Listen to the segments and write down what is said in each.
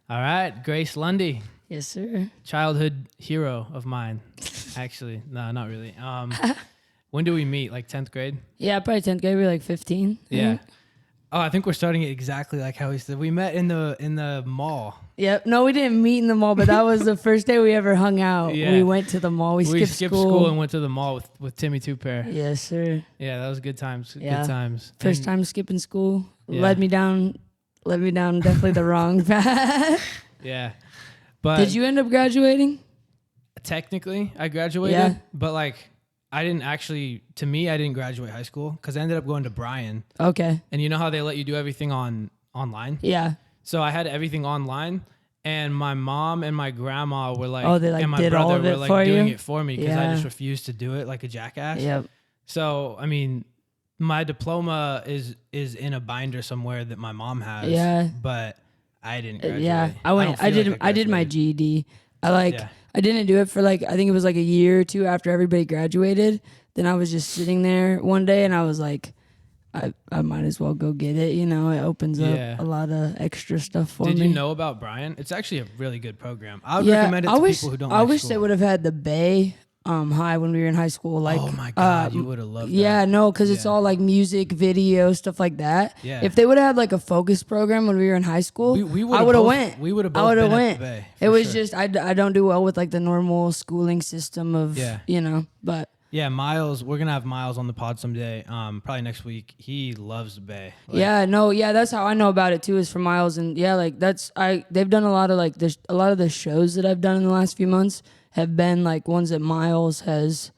All right, Grace Lundy, Yes, sir. childhood hero of mine. Actually, no, not really. When do we meet? Like 10th grade? Yeah, probably 10th grade. We were like 15. Yeah. Oh, I think we're starting it exactly like how we said. We met in the mall. Yep. No, we didn't meet in the mall, but that was the first day we ever hung out. Yeah. We went to the mall. We skipped school and went to the mall with Timmy Two Pair. Yes, sir. Yeah, that was good times. Yeah. Good times. First time skipping school. Yeah. Led me down definitely the wrong path. Yeah. But Did you end up graduating? technically I graduated, Yeah. but like I didn't graduate high school because I ended up going to Bryan. Okay. And you know how they let you do everything online? Yeah. So I had everything online, and my mom and my grandma were like, They, like, and my did all brother of it were like for doing you? it for me because I Yeah. just refused to do it like a jackass. Yep. So I mean, my diploma is in a binder somewhere that my mom has. Yeah. But I didn't graduate. Yeah. I don't feel did like I did my graduated. GED. Yeah. I didn't do it for I think it was like a year or two after everybody graduated. Then I was just sitting there one day and I was like, I might as well go get it. You know, it opens up Yeah. a lot of extra stuff for me. Did you know about Bryan? It's actually a really good program. I would recommend it to people who don't I like wish school. they would have had the Bay high when we were in high school. Like, oh my God, you would have loved that. yeah, no, because it's Yeah. all like music, video, stuff like that. Yeah. If they would have had like a focus program when we were in high school, We I would have both- went. We would have I both would have been went. at the Bay. It for was sure. just I don't do well with like the normal schooling system of but Yeah, Miles. We're gonna have Miles on the pod someday. Probably next week. He loves the Bay. Like, that's how I know about it too, is from Miles. And yeah, like they've done a lot of a lot of the shows that I've done in the last few months have been like ones that Miles has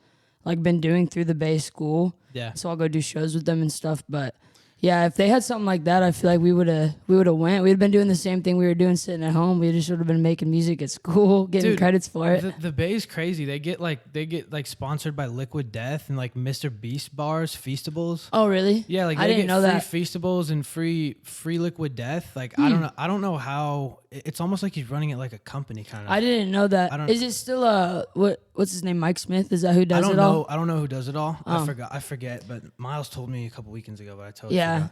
like been doing through the Bay School. Yeah. So I'll go do shows with them and stuff. But yeah, if they had something like that, I feel like we would have went. We'd have been doing the same thing we were doing sitting at home. We just would have been making music at school, getting Dude, credits for it. The Bay's crazy. They get like sponsored by Liquid Death and like Mr. Beast bars, Feastables. Oh really? Yeah, like I they didn't get know that. free Feastables and free Liquid Death. Like I don't know how. It's almost like he's running it like a company kind of. I didn't know that. Is it still what's his name? Mike Smith? Is that who does it all? I don't know who does it all. I forget. But Miles told me a couple weekends ago, but I totally Yeah. forgot.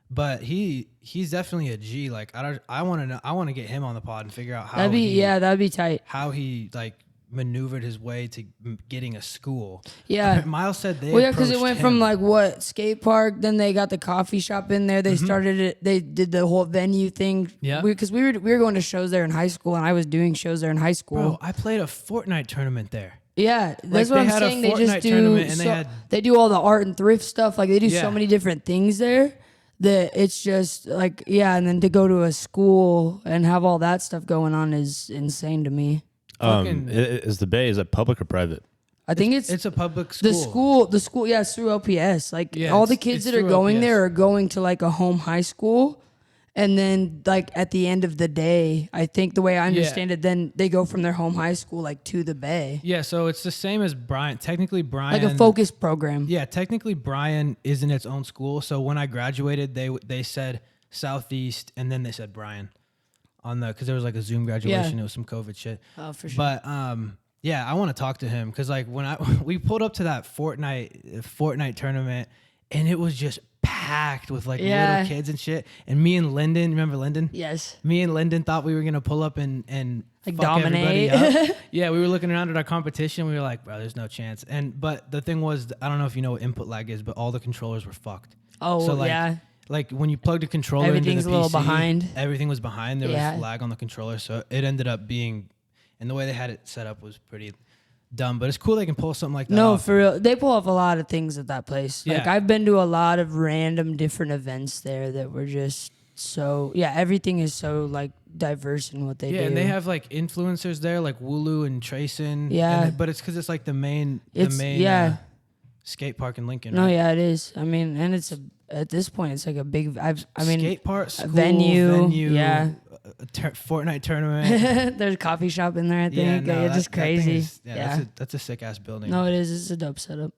But he's definitely a G. Like I want to know. I want to get him on the pod and figure out how that'd be tight. how he like maneuvered his way to getting a school. Yeah. Miles said they. Well, yeah, because it approached went him. from like skate park, then they got the coffee shop in there. They started it. They did the whole venue thing. Yeah. Because we were going to shows there in high school, and I was doing shows there in high school. Bro, I played a Fortnite tournament there. Yeah, that's what they I'm had a saying. They Fortnite just do. tournament and they do all the art and thrift stuff. Like they do Yeah. so many different things there that it's just like and then to go to a school and have all that stuff going on is insane to me. Is the Bay, is it public or private? I think it's a public school. the school. Yeah, it's through LPS. Like Yeah, all the it's kids that are through going LPS. there are going to like a home high school, and then like at the end of the day, I think the way I understand it, then they go from their home high school like to the Bay, Yeah, so it's the same as Bryan. Technically, Bryan. like a focus program. Yeah, technically, Bryan is in its own school. So when I graduated, they said Southeast, and then they said Bryan on because there was like a Zoom graduation. It was some COVID shit. Oh, for sure. But yeah, I want to talk to him because like when we pulled up to that Fortnite tournament, and it was just packed with like little kids and shit. And me and Lyndon, remember Lyndon? Yes. Me and Lyndon thought we were gonna pull up and Like fuck everybody dominate. up. Yeah, we were looking around at our competition. We were like, bro, there's no chance. But the thing was, I don't know if you know what input lag is, but all the controllers were fucked. Oh, So, like, yeah. Like when you plugged a controller Everything's into the a little PC, behind. Everything was behind. There Yeah. was lag on the controller, so it ended up being, and the way they had it set up was pretty dumb. But it's cool they can pull something like that. No, off. for real. They pull off a lot of things at that place. Like Yeah. I've been to a lot of random different events there that were just so everything is so like diverse in what they do. Yeah, and they have like influencers there, like Wooloo and Trayson. Yeah. but it's because it's like the main skate park in Lincoln. No, right? yeah, it is. I mean, and it's at this point, it's like a big. I mean, skate park, school, venue, yeah. Fortnite tournament. There's a coffee shop in there. I think it's just crazy. That's a sick ass building. No, it is. It's a dope setup.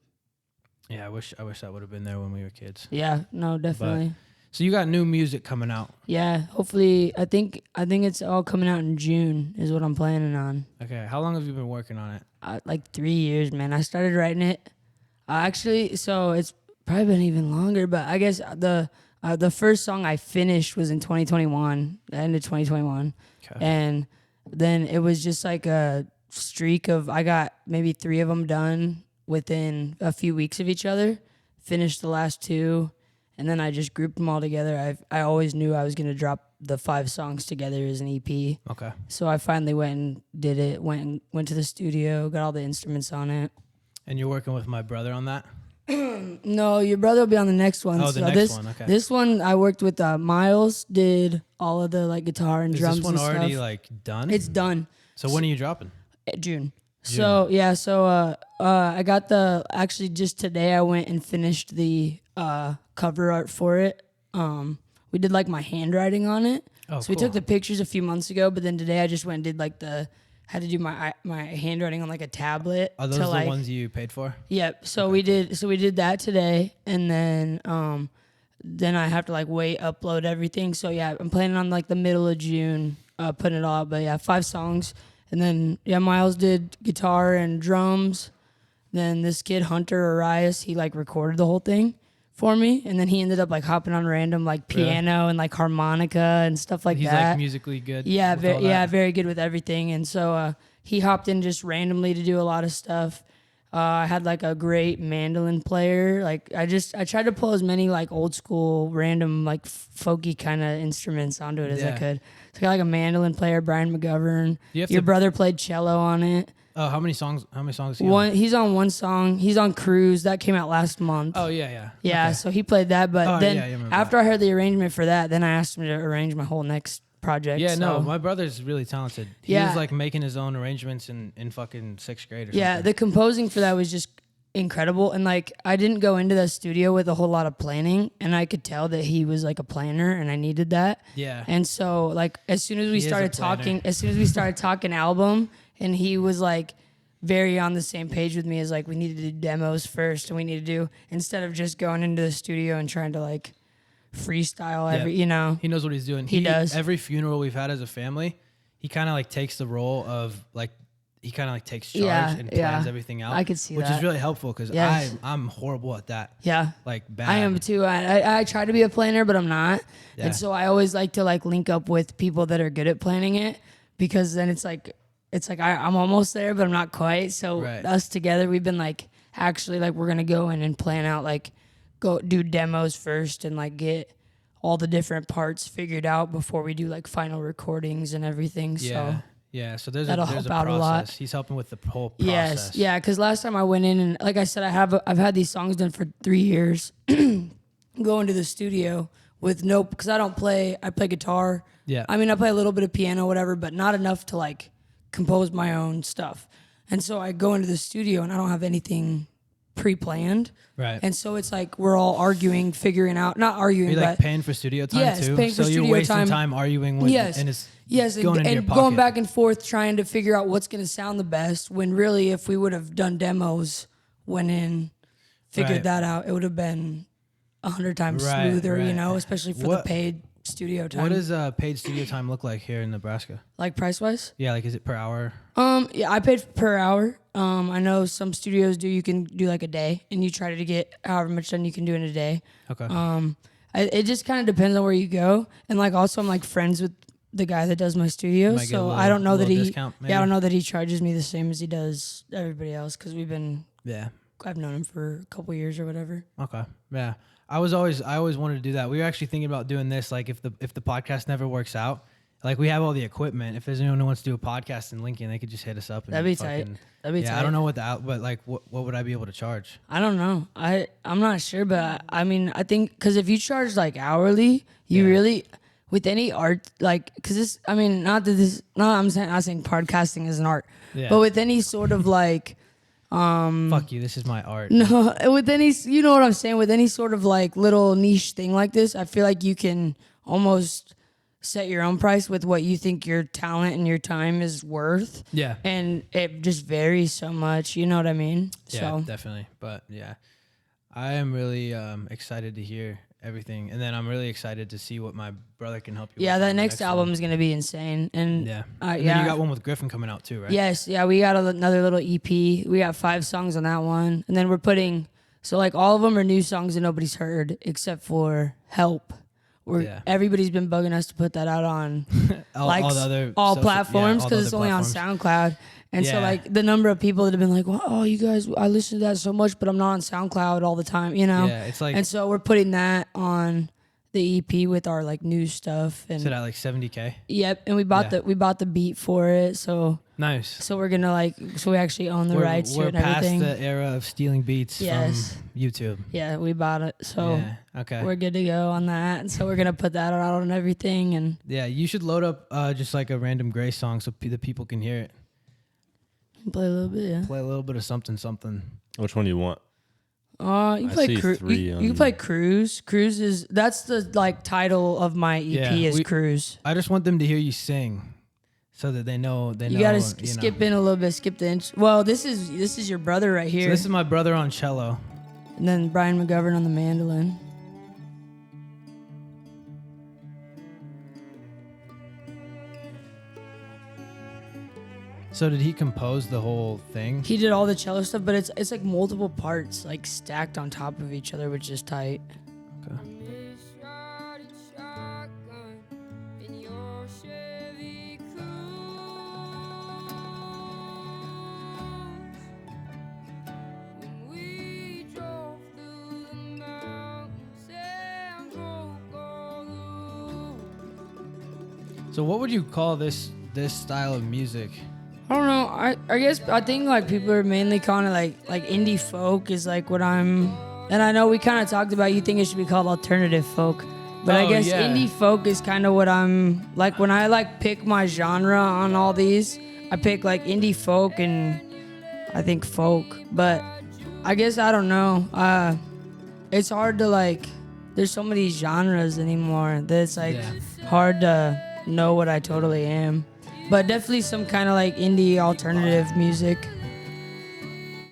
Yeah, I wish I would have been there when we were kids. Yeah, no, definitely. So you got new music coming out. Yeah, hopefully. I think it's all coming out in June is what I'm planning on. Okay, how long have you been working on it? Like 3 years, man. I started writing it. Actually, so it's probably been even longer, but I guess The first song I finished was in 2021, the end of 2021. Okay. And then it was just like a streak of, I got maybe 3 of them done within a few weeks of each other, finished the last 2, and then I just grouped them all together. I always knew I was going to drop the 5 songs together as an EP. Okay. So I finally went and did it, went to the studio, got all the instruments on it. And you're working with my brother on that? No, your brother will be on the next one. Oh, the next this, one, okay. This one I worked with Miles, did all of the like guitar and drums and stuff. Is this one already like done? It's done. So when are you dropping? June. So yeah, I got actually just today I went and finished the cover art for it. We did like my handwriting on it. Oh, so we took the pictures a few months ago, but then today I just went and did like had to do my handwriting on like a tablet. Are those the ones you paid for? Yep. So we did that today, and then I have to like upload everything. So yeah, I'm planning on like the middle of June putting it all out. But yeah, 5 songs. And then, Miles did guitar and drums. Then this kid, Hunter Arias, he, like, recorded the whole thing for me. And then he ended up, like, hopping on random, like, piano and, like, harmonica and stuff like that. He's, like, musically good? Yeah, very good with everything. And so he hopped in just randomly to do a lot of stuff. I had, like, a great mandolin player. Like, I tried to pull as many, like, old school, random, like, folky kind of instruments onto it as I could. So I got, like, a mandolin player, Brian McGovern. Your brother played cello on it. Oh, how many songs is he on? He's on one song. He's on Cruise. That came out last month. Oh, yeah. Yeah, okay. So he played that. But then after I heard the arrangement for that, then I asked him to arrange my whole next project. Yeah, so. no, my brother's really talented. He was like making his own arrangements in fucking 6th grade or something. Yeah, the composing for that was just incredible. And like I didn't go into the studio with a whole lot of planning, and I could tell that he was like a planner and I needed that. Yeah. And so like as soon as we started talking album, and he was like very on the same page with me as like we needed to do demos first, and we need to do, instead of just going into the studio and trying to like freestyle He knows what he's doing. He does. Every funeral we've had as a family, he kind of like takes the role of like, he kind of like takes charge and plans everything out. I could see which that. is really helpful because Yes. I'm horrible at that. Yeah. Like bad. I am too. I try to be a planner, but I'm not. Yeah. And so I always like to like link up with people that are good at planning it, because then it's like I'm almost there, but I'm not quite. So us together, we've been like actually like we're gonna go in and plan out, like go do demos first and like get all the different parts figured out before we do like final recordings and everything. Yeah. So yeah, so there's that'll a help process. out a lot. He's helping with the whole process. Yes, yeah, because last time I went in, and like I said, I've had these songs done for 3 years. Going to the studio with because I don't play. I play guitar. Yeah. I mean, I play a little bit of piano, whatever, but not enough to like compose my own stuff. And so I go into the studio and I don't have anything pre-planned. Right. And so it's like we're all arguing, figuring out, not arguing, You're like but paying for studio time yes, too. paying for so studio you're wasting time. time arguing with and it's going into your pocket. Going back and forth trying to figure out what's going to sound the best, when really if we would have done demos, went in, figured that out, it would have been 100 times smoother, especially for the paid studio time. What does paid studio time look like here in Nebraska? Like price-wise? Yeah, like is it per hour? Yeah, I paid per hour. I know some studios you can do like a day, and you try to get however much done you can do in a day. Okay. It just kind of depends on where you go, and like also I'm like friends with the guy that does my studio, so I don't know that he. I don't know that he charges me the same as he does everybody else, because I've known him for a couple years or whatever. Okay. Yeah. I always wanted to do that. We were actually thinking about doing this, like if the podcast never works out, like we have all the equipment. If there's anyone who wants to do a podcast in Lincoln, they could just hit us up. And That'd be tight. Tight. I don't know but like what would I be able to charge? I don't know. I'm not sure, but I mean, I think because if you charge like hourly, you really, with any art, like, because this, I mean, not saying podcasting is an art, but with any sort of like, fuck you, this is my art. No, with any, you know what I'm saying, with any sort of like little niche thing like this, I feel like you can almost set your own price with what you think your talent and your time is worth. Yeah. And it just varies so much, you know what I mean? Yeah, definitely. But yeah, I am really excited to hear everything, and then I'm really excited to see what my brother can help you with. Yeah, that next album is gonna be insane. And and then you got one with Griffin coming out too, right? Yes, yeah, we got another little EP. We got 5 songs on that one, and then we're putting, so like all of them are new songs that nobody's heard except for Help. everybody's been bugging us to put that out on all platforms because it's only on SoundCloud. And so like the number of people that have been like, well, oh, you guys, I listen to that so much, but I'm not on SoundCloud all the time, you know? Yeah, it's like, and so we're putting that on the EP with our like new stuff. And is it at like 70K? Yep. And we bought the beat for it. So nice. So we're gonna we actually own the rights to it and everything. We're past the era of stealing beats from YouTube. Yeah, we bought it. So okay, we're good to go on that. And so we're gonna put that out on everything. And yeah, you should load up just like a random Gray song so the people can hear it. Play a little bit, yeah. Play a little bit of something. Which one do you want? You can play Cruise. Cruise that's the like title of my EP is Cruise. I just want them to hear you sing, so that they know. You gotta skip in a little bit. Skip the inch. Well, this is your brother right here. So this is my brother on cello, and then Brian McGovern on the mandolin. So did he compose the whole thing? He did all the cello stuff, but it's like multiple parts like stacked on top of each other, which is tight. Okay. So what would you call this style of music? I don't know. I think like people are mainly kind of like indie folk is like what I'm, and I know we kind of talked about you think it should be called alternative folk, but I guess indie folk is kind of what I'm like when I like pick my genre on all these. I pick like indie folk and I think folk, but I guess I don't know. It's hard to like. There's so many genres anymore that it's like hard to know what I totally am. But definitely some kind of like indie alternative music.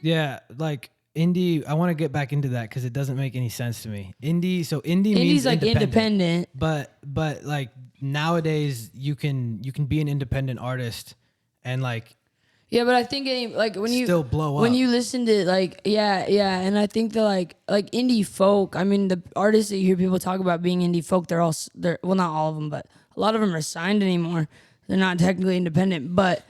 Yeah, like indie. I want to get back into that because it doesn't make any sense to me. Indie Indie's means like independent. But like nowadays you can be an independent artist and like. Yeah, but I think like when you still blow up. When you listen to like and I think that like indie folk. I mean the artists that you hear people talk about being indie folk, they're well not all of them, but a lot of them are signed anymore. They're not technically independent, but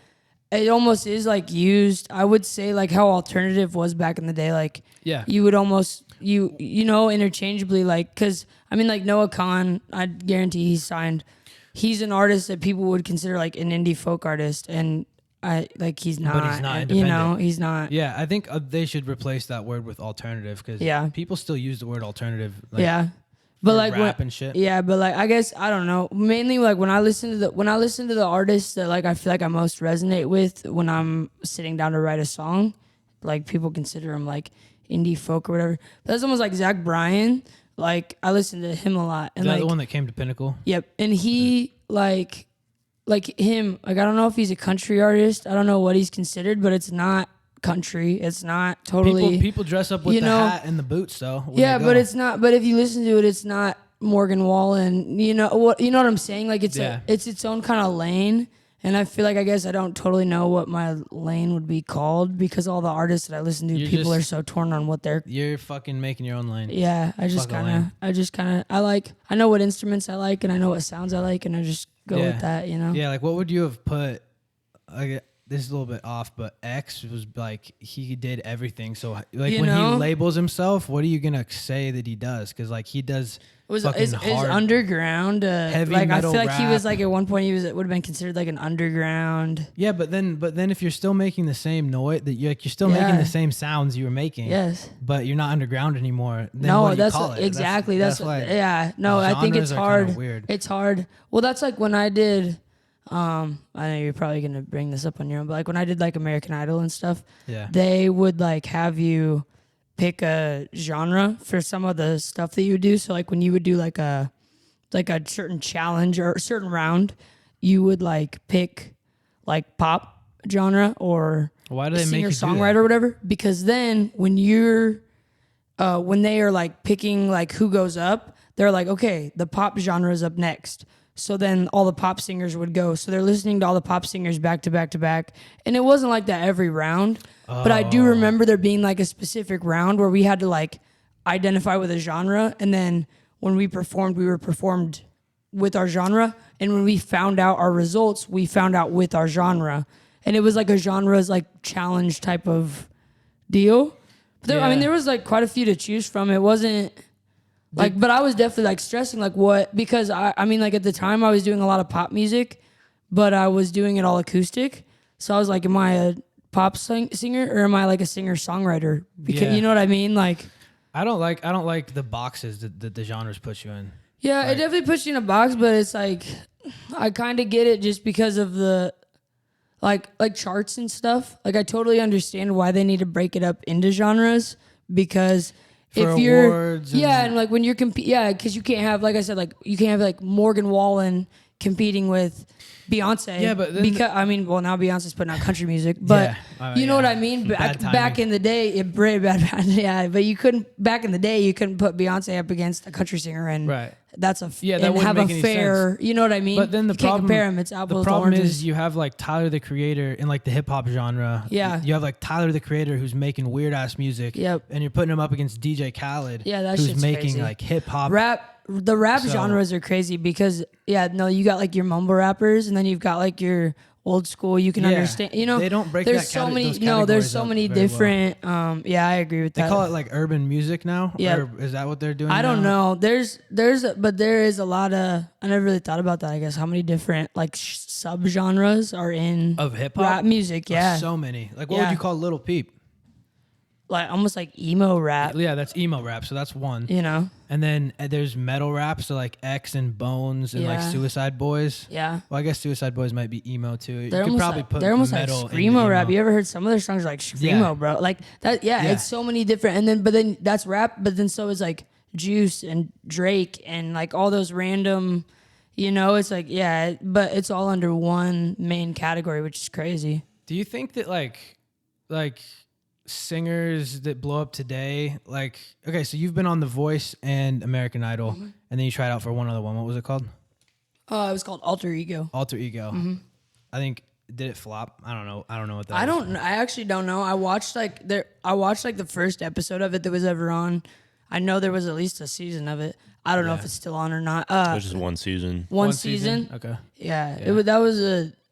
it almost is like used. I would say like how alternative was back in the day. Like you would almost you know interchangeably like because I mean like Noah Khan. I guarantee he's signed. He's an artist that people would consider like an indie folk artist, and he's not. But he's not independent. You know, he's not. Yeah, I think they should replace that word with alternative because people still use the word alternative. Like, but like rap and shit. Yeah, but like I guess I don't know. Mainly like when I listen to the artists that like I feel like I most resonate with when I'm sitting down to write a song, like people consider him like indie folk or whatever. But that's almost like Zach Bryan. Like I listen to him a lot. And is that like the one that came to Pinnacle? Yep, and he like him. Like I don't know if he's a country artist. I don't know what he's considered, but it's not country. It's not totally. People dress up with the hat and the boots though. Yeah, but it's not. But if you listen to it, it's not Morgan Wallen. You know what I'm saying? Like it's its own kind of lane. And I feel like I guess I don't totally know what my lane would be called because all the artists that I listen to, people are so torn on what they're. You're fucking making your own lane. Yeah, I know what instruments I like and I know what sounds I like and I just go with that. You know. Yeah, like what would you have put? This is a little bit off, but X was like he did everything. So like he labels himself, what are you gonna say that he does? Because like he does is hard, underground heavy like metal I feel like rap. He was like at one point would have been considered like an underground. Yeah, but then if you're still making the same noise that you're still making the same sounds you were making. Yes. But you're not underground anymore. Then no, what do that's you call it? Exactly. That's why. Yeah. No, I think it's hard. Weird. It's hard. Well, that's like when I did. I know you're probably gonna bring this up on your own, but like when I did like American Idol and stuff, they would like have you pick a genre for some of the stuff that you would do. So like when you would do like a certain challenge or a certain round, you would like pick like pop genre or why do they singer make you songwriter or whatever. Because then when they are like picking like who goes up, they're like, okay, the pop genre is up next. So then all the pop singers would go. So they're listening to all the pop singers back to back to back. And it wasn't like that every round. But I do remember there being like a specific round where we had to like identify with a genre. And then when we were performed with our genre. And when we found out our results, we found out with our genre. And it was like a genre's like challenge type of deal. But I mean, there was like quite a few to choose from. It wasn't like, but I was definitely like stressing like what, because I mean, like at the time I was doing a lot of pop music, but I was doing it all acoustic. So I was like, am I a pop singer or am I like a singer-songwriter? Because you know what I mean? Like, I don't like the boxes that the genres put you in. Yeah, it definitely puts you in a box, but it's like, I kind of get it just because of the, like charts and stuff. Like, I totally understand why they need to break it up into genres, because if you're, and like when you're because you can't have, like I said, like you can't have like Morgan Wallen competing with Beyonce. Yeah, but then because I mean, well, now Beyonce's putting out country music, but you know what I mean. Back in the day, but you couldn't. Back in the day, you couldn't put Beyonce up against a country singer, and that's that and wouldn't have make a any fair. sense. You know what I mean? But then you can't compare them. It's apples the problem to oranges. is you have like Tyler the Creator in like the hip hop genre. Yeah, you have like Tyler the Creator who's making weird ass music. Yep, and you're putting him up against DJ Khaled. Yeah, that who's making crazy. Like hip hop rap. The rap genres are crazy because you got like your mumble rappers, and then you've got like your old school. You can understand, you know. They don't break there's that so many. those No, there's so up many very different. well. Yeah, I agree with that. They call it like urban music now. Yeah, or is that what they're doing? I don't now? know. But there is a lot of. I never really thought about that. I guess how many different like subgenres are in of hip hop rap music? Yeah, so many. Like, what would you call Little Peep? Like almost like emo rap. Yeah, that's emo rap. So that's one. You know. And then there's metal rap, so like X and Bones and like Suicide Boys. Yeah. Well, I guess Suicide Boys might be emo too. They're you could probably put they're almost metal like screamo rap. emo. You ever heard some of their songs like screamo, bro? Like that. Yeah, it's so many different. And then that's rap. But then so is like Juice and Drake and like all those random. You know, it's like but it's all under one main category, which is crazy. Do you think that like singers that blow up today, like, okay, so you've been on The Voice and American Idol, and then you tried out for one other one. What was it called? It was called Alter Ego. Alter Ego. Mm-hmm. I think, did it flop? I don't know what that is. I actually don't know. I watched like the first episode of it that was ever on. I know there was at least a season of it. I don't know if it's still on or not. It was just one season. One season? Okay. Yeah.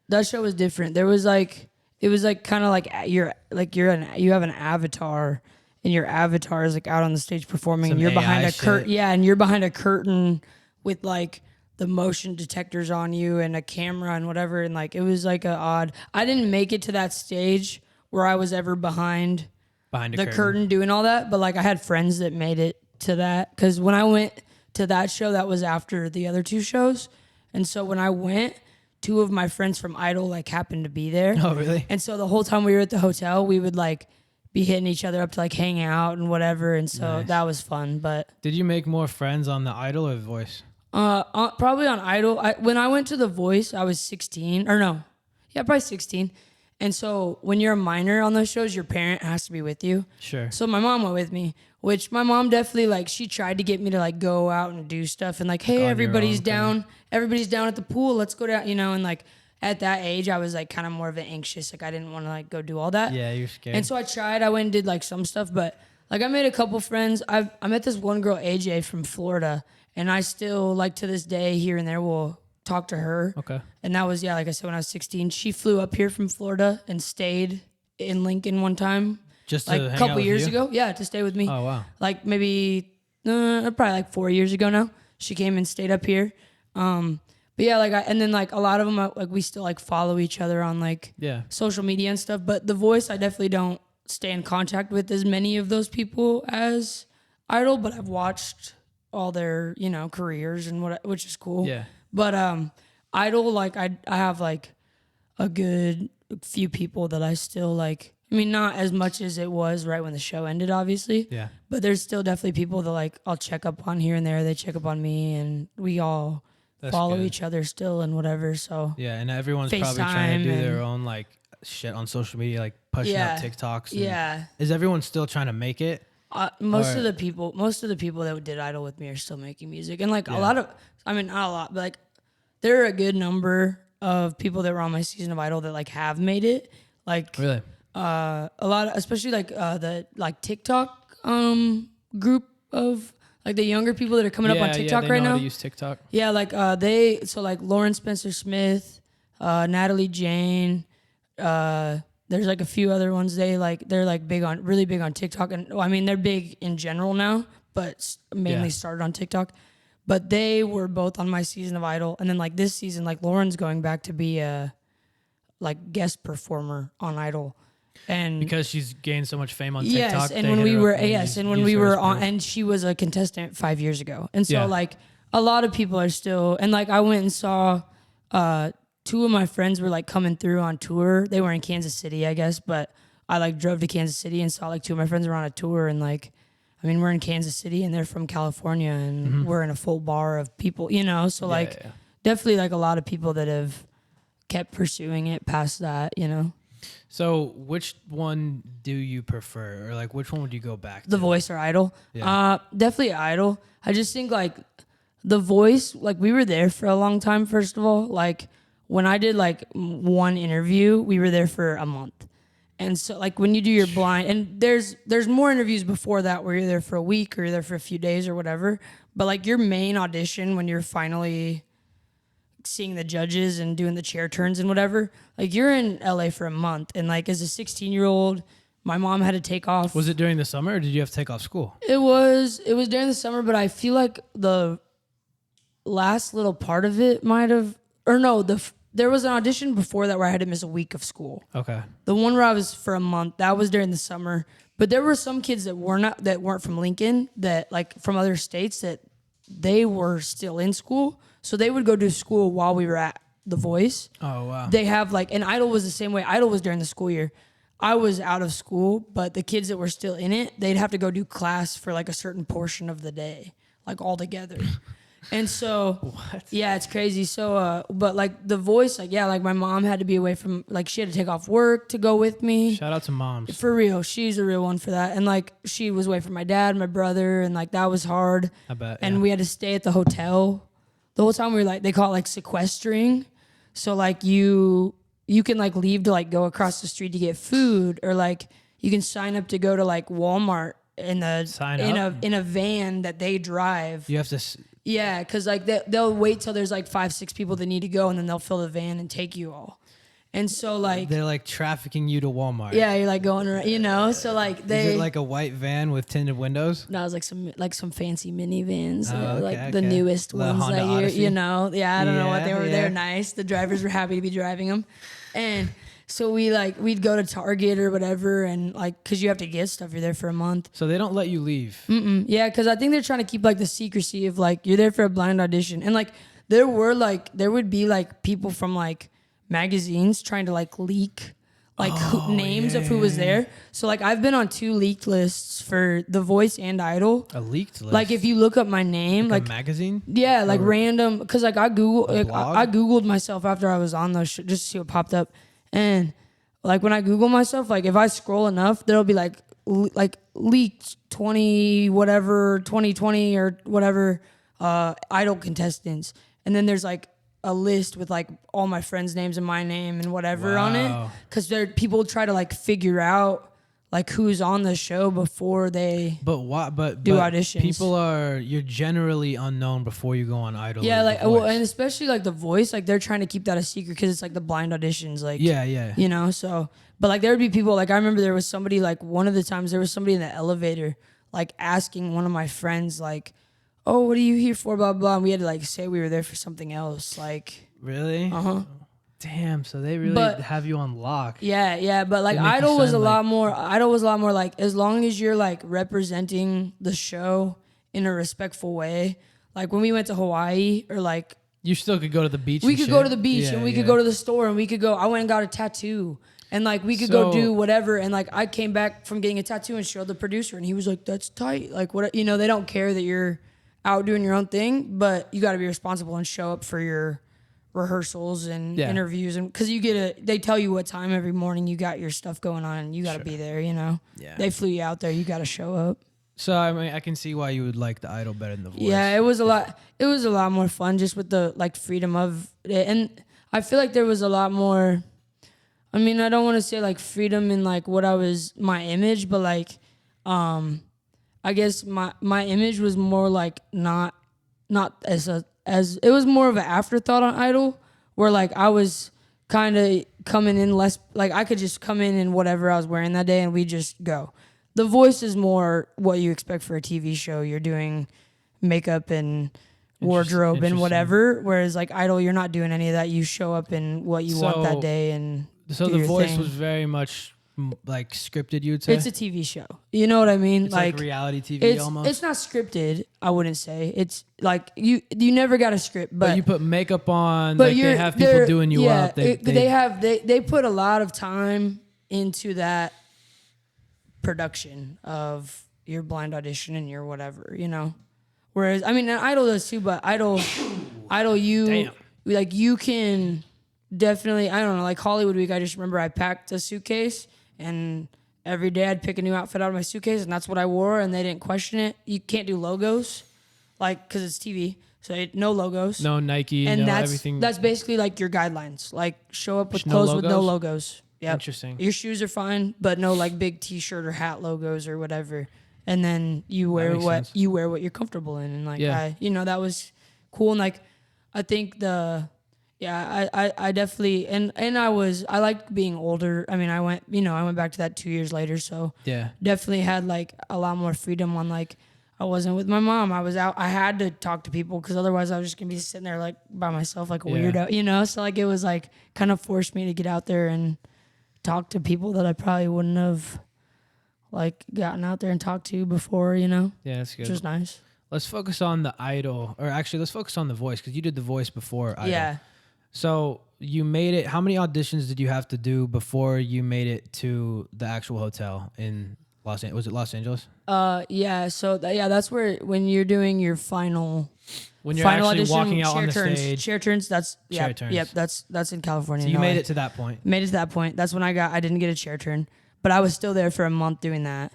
That show was different. There was like, it was like kind of like you have an avatar, and your avatar is like out on the stage performing, and you're behind a curtain. Yeah, and you're behind a curtain with like the motion detectors on you and a camera and whatever. And like it was like I didn't make it to that stage where I was ever behind the curtain doing all that, but like I had friends that made it to that, because when I went to that show, that was after the other two shows, and so when I went, two of my friends from Idol like happened to be there. Oh, really? And so the whole time we were at the hotel, we would like be hitting each other up to like hang out and whatever. And so that was fun. But did you make more friends on the Idol or The Voice? Probably on Idol. When I went to The Voice, I was 16 or no. Yeah, probably 16. And so when you're a minor on those shows, your parent has to be with you. Sure. So my mom went with me, which my mom definitely like, she tried to get me to like go out and do stuff and like, hey, everybody's down. Everybody's down at the pool. Let's go down, you know, and like at that age, I was like kind of more of an anxious. Like I didn't want to like go do all that. Yeah, you're scared. And so I tried. I went and did like some stuff, but like I made a couple friends. I met this one girl, AJ, from Florida, and I still like to this day here and there will talk to her. Okay. And that was, like I said, when I was 16. She flew up here from Florida and stayed in Lincoln one time. Just like to hang a couple out with years you? ago. Yeah, to stay with me. Oh, wow. Like maybe probably like 4 years ago now. She came and stayed up here. But yeah, like and then like a lot of them like we still like follow each other on like social media and stuff. But The Voice, I definitely don't stay in contact with as many of those people as Idol, but I've watched all their, you know, careers and which is cool. Yeah. But Idol, like I have like a good few people that I still like. I mean, not as much as it was right when the show ended, obviously. Yeah. But there's still definitely people that like I'll check up on here and there. They check up on me, and we all follow each other still and whatever. So yeah, and everyone's probably trying to do their own like shit on social media, like pushing out TikToks. Yeah. Is everyone still trying to make it? Most of the people that did Idol with me are still making music, and like a lot of, I mean, not a lot, but like there are a good number of people that were on my season of Idol that like have made it. Like really, a lot of, especially like the like TikTok group of Like the younger people that are coming up on TikTok they right know now. How to use TikTok. Yeah, like like Lauren Spencer Smith, Natalie Jane, there's like a few other ones. They're like really big on TikTok, and I mean they're big in general now, but mainly started on TikTok. But they were both on my season of Idol, and then like this season, like Lauren's going back to be a like guest performer on Idol, and because she's gained so much fame on TikTok. Yes, and when we were on, and she was a contestant 5 years ago, and so like a lot of people are still, and like I went and saw, 2 of my friends were like coming through on tour. They were in Kansas City, I guess, but I like drove to Kansas City and saw like 2 of my friends were on a tour, and like, I mean, we're in Kansas City and they're from California, and we're in a full bar of people, you know, so like definitely like a lot of people that have kept pursuing it past that, you know. So which one do you prefer, or like which one would you go back to? The Voice or Idol? Yeah. Definitely Idol. I just think like The Voice, like we were there for a long time, first of all. Like when I did like one interview, we were there for a month. And so like when you do your blind, and there's more interviews before that where you're there for a week or you're there for a few days or whatever. But like your main audition when you're finally seeing the judges and doing the chair turns and whatever, like you're in LA for a month. And like as a 16-year-old, my mom had to take off. Was it during the summer or did you have to take off school? It was during the summer, but I feel like the last little part of it might have, or no, there was an audition before that where I had to miss a week of school. Okay. The one where I was for a month, that was during the summer. But there were some kids that weren't from Lincoln, that like from other states, that they were still in school. So they would go to school while we were at The Voice. Oh, wow. They have like, and Idol was the same way. Idol was during the school year. I was out of school, but the kids that were still in it, they'd have to go do class for like a certain portion of the day, like all together. And so, yeah, it's crazy. So, but like The Voice, like, yeah, like my mom had to be away from, like she had to take off work to go with me. Shout out to moms. For real. She's a real one for that. And like she was away from my dad, my brother, and like that was hard. I bet. And we had to stay at the hotel. The whole time we were like, they call it like sequestering. So like you can like leave to like go across the street to get food, or like you can sign up to go to like Walmart in a van that they drive. You have to. Yeah, because like they'll wait till there's like 5-6 people that need to go, and then they'll fill the van and take you all. And so like they're like trafficking you to Walmart. Yeah, you're like going around, you know. So like Is it like a white van with tinted windows? No, it was like some fancy minivans, okay, the newest ones Honda that Odyssey? you know. Yeah, I don't know what they were. Yeah. They're nice. The drivers were happy to be driving them, and so we'd go to Target or whatever, and like because you have to get stuff. You're there for a month. So they don't let you leave. Yeah, because I think they're trying to keep like the secrecy of like you're there for a blind audition, and like there would be like people from like magazines trying to like leak like names of who was there. So like I've been on 2 leaked lists for The Voice and Idol. A leaked list? Like if you look up my name, like a magazine? Yeah, like random, because like I Googled myself after I was on those just to see what popped up. And like when I Google myself, like if I scroll enough, there'll be like leaked 2020 or whatever Idol contestants. And then there's like a list with like all my friends' names and my name and whatever on it, because people try to like figure out like who's on the show before they do auditions. You're generally unknown before you go on Idol. Yeah, like and especially like The Voice, like they're trying to keep that a secret because it's like the blind auditions, like you know. So, but like there would be people, like I remember there was somebody, like one of the times there was somebody in the elevator like asking one of my friends like, oh, what are you here for, blah, blah. And we had to like say we were there for something else. Like, really? Damn, so they really have you on lock. Yeah, but like Idol was a lot more like, as long as you're like representing the show in a respectful way. Like when we went to Hawaii, or like you still could go to the beach. We could go to the beach, and we could go to the store, and we could go. I went and got a tattoo, and like we could go do whatever. And like I came back from getting a tattoo and showed the producer, and he was like, "That's tight." Like what, you know, they don't care that you're out doing your own thing, but you got to be responsible and show up for your rehearsals and interviews, and because they tell you what time every morning you got your stuff going on, and you got to be there, you know. They flew you out there, you got to show up. So I mean, I can see why you would like the Idol better than The Voice. Yeah, it was a lot more fun just with the like freedom of it, and I feel like there was a lot more, I mean, I don't want to say like freedom in like what my image, but like I guess my image was more like not as it was more of an afterthought on Idol, where like I was kind of coming in less, like I could just come in whatever I was wearing that day and we just go. The Voice is more what you expect for a TV show. You're doing makeup and wardrobe and whatever, whereas like Idol, you're not doing any of that. You show up in what you want that day and so do The Voice thing. was very much like scripted, you'd say? It's a TV show. You know what I mean? It's like reality TV almost? It's not scripted, I wouldn't say. It's like you never got a script, but you put makeup on, like they have people doing you up. They put a lot of time into that production of your blind audition and your whatever, you know? Whereas, I mean, Idol does too, but Idol, you can definitely, I don't know, like Hollywood Week, I just remember I packed a suitcase and every day I'd pick a new outfit out of my suitcase and that's what I wore and they didn't question it. You can't do logos, like, because it's TV, so no logos. No Nike, and no everything. That's basically like your guidelines. Like, show up with clothes with no logos. Yep. Interesting. Your shoes are fine, but no like big T-shirt or hat logos or whatever. And then you wear what you're comfortable in, and like that was cool. And like I think I definitely I liked being older. I mean, I went back to that 2 years later, so definitely had like a lot more freedom on like. I wasn't with my mom. I was out. I had to talk to people because otherwise I was just gonna be sitting there like by myself like a weirdo, you know. So like it was like kind of forced me to get out there and talk to people that I probably wouldn't have like gotten out there and talked to before, you know. Yeah, that's good. Which was nice. Let's focus on the Idol, or actually let's focus on The Voice because you did The Voice before Idol. Yeah. So you made it. How many auditions did you have to do before you made it to the actual hotel in Los Angeles? Was it Los Angeles? Yeah. So that's where when you're doing your final. When you're actually audition, walking out on the stage. Chair turns. Chair turns. Yep. That's in California. So you made it to that point. Made it to that point. That's when I didn't get a chair turn, but I was still there for a month doing that.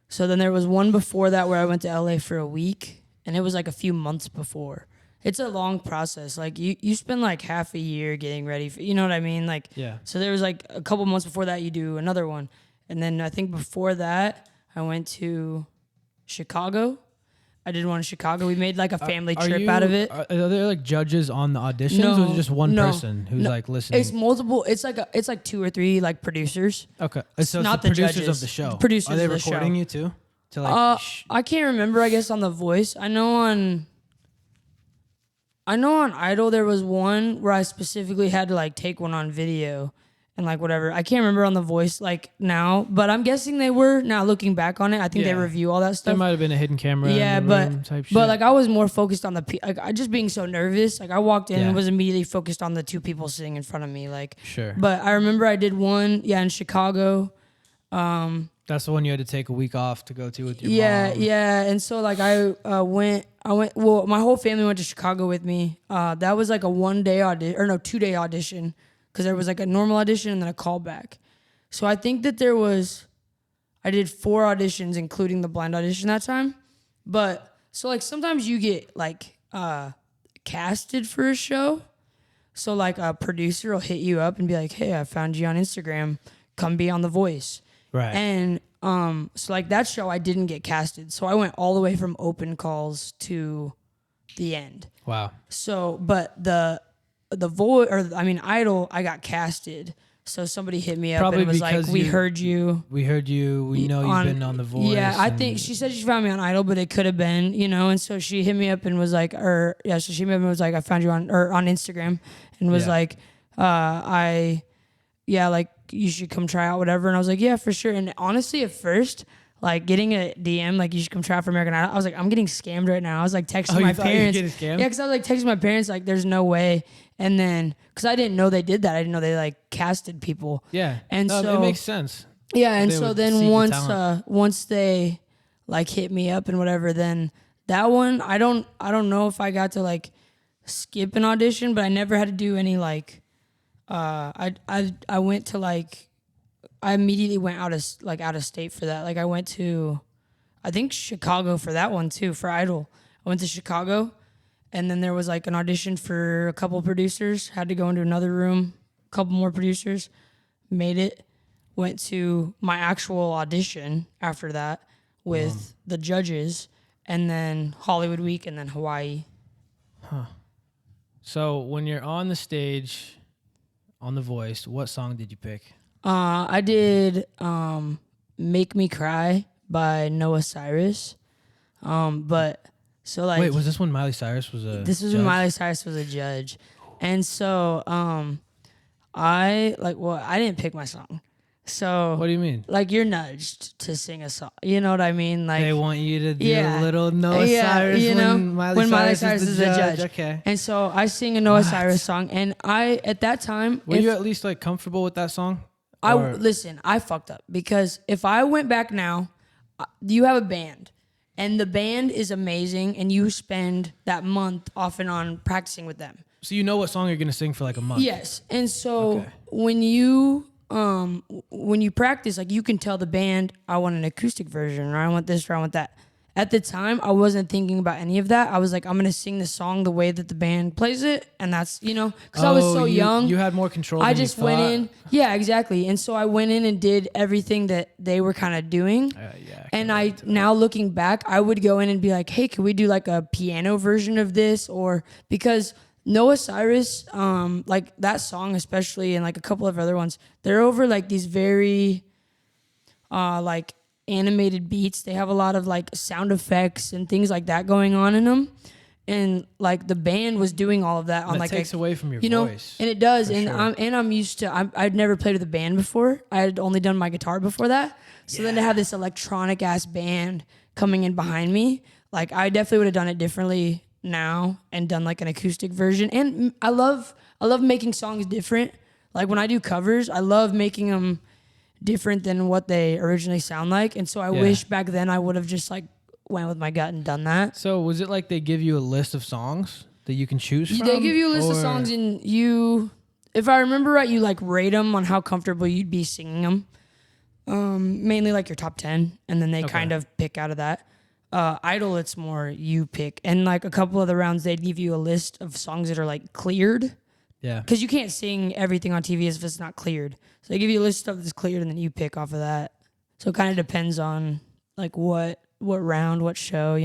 So then there was one before that where I went to LA for a week, and it was like a few months before. It's a long process. Like you spend like half a year getting ready for, you know what I mean? Like, yeah. So there was like a couple months before that you do another one. And then I think before that I went to Chicago. I did one in Chicago. We made like a family trip out of it. Are there like judges on the auditions or is it just one person who's like listening? It's multiple. It's like 2 or 3 like producers. Okay. It's so not it's the producers judges. of the show. Producers Are they of the recording show. you too? To like I can't remember, I guess on The Voice. I know on Idol there was one where I specifically had to like take one on video and like whatever. I can't remember on The Voice like now, but I'm guessing they were. Now looking back on it, I think they review all that stuff. There might have been a hidden camera. Yeah, in the room type shit. but like I was more focused on I just being so nervous. Like I walked in and was immediately focused on the 2 people sitting in front of me. Like sure. But I remember I did one in Chicago. That's the one you had to take a week off to go to with your mom. Yeah. And so like I went. Well, my whole family went to Chicago with me. That was like a 1-day audition, or no, 2-day audition, because there was like a normal audition and then a callback. So I think that I did 4 auditions, including the blind audition that time. But so like sometimes you get like casted for a show. So like a producer will hit you up and be like, "Hey, I found you on Instagram. Come be on The Voice." Right. And so like that show I didn't get casted. So I went all the way from open calls to the end. Wow. So but the Voice, Idol, I got casted. So somebody hit me up Probably and was like, "We heard you. We heard you. We know you've been on The Voice." Yeah, I think she said she found me on Idol, but it could have been, you know. And so she hit me up and was like, so she hit me up and was like, "I found you on Instagram," and was like, like you should come try out whatever. And I was like, yeah, for sure. And honestly, at first, like getting a DM like you should come try out for American Idol, I was like, I'm getting scammed right now. I was like texting my parents. You were getting scammed? Yeah, because I was like texting my parents like, there's no way. And then because I didn't know they did that, I didn't know they like casted people. Yeah, and so it makes sense. Yeah, and so then once they like hit me up and whatever, then that one I don't know if I got to like skip an audition, but I never had to do any like. I went to like, I immediately went out of state for that. Like I went to, I think Chicago for that one too, for Idol. I went to Chicago, and then there was like an audition for a couple producers. Had to go into another room, a couple more producers, made it. Went to my actual audition after that, with the judges, and then Hollywood Week, and then Hawaii. So when you're on the stage, on The Voice, what song did you pick? I did "Make Me Cry" by Noah Cyrus. But so like, wait, was this when Miley Cyrus was a? This was judge? when Miley Cyrus was a judge, and so I didn't pick my song. So What do you mean? Like, you're nudged to sing a song. You know what I mean? Like, They want you to do yeah. a little Noah Yeah, Cyrus you know, when Miley Cyrus is the judge. Okay. And so I sing a Noah Cyrus song, and at that time, Were you at least like comfortable with that song? Listen, I fucked up, because if I went back now, you have a band, and the band is amazing, and you spend that month off and on practicing with them. So you know what song you're gonna sing for like a month? Yes, and so when you practice, like, you can tell the band, I want an acoustic version, or I want this, or I want that. At the time, I wasn't thinking about any of that. I was like, I'm going to sing the song the way that the band plays it. And that's, because I was so young. You had more control I than just you went thought. in. Yeah, exactly. And so I went in and did everything that they were kind of doing. And now looking back, I would go in and be like, hey, can we do like a piano version of this? Or because Noah Cyrus, like that song especially, and like a couple of other ones, they're over like these very like animated beats. They have a lot of like sound effects and things like that going on in them, and like the band was doing all of that on, that like, takes away from your voice, and it does. For And sure. I'm used to. I'd never played with a band before. I had only done my guitar before that. So then to have this electronic ass band coming in behind me, like, I definitely would have done it differently now and done like an acoustic version. And I love making songs different. Like, when I do covers, I love making them different than what they originally sound like. And so I wish back then I would have just like went with my gut and done that. So was it like they give you a list of songs that you can choose from? They give you a list of songs, and you, if I remember right, you like rate them on how comfortable you'd be singing them. Mainly like your top 10, and then they kind of pick out of that. Idol, it's more you pick. And like a couple of the rounds, they'd give you a list of songs that are like cleared. Yeah. Because you can't sing everything on TV if it's not cleared. So they give you a list of stuff that's cleared, and then you pick off of that. So it kind of depends on like what round, what show,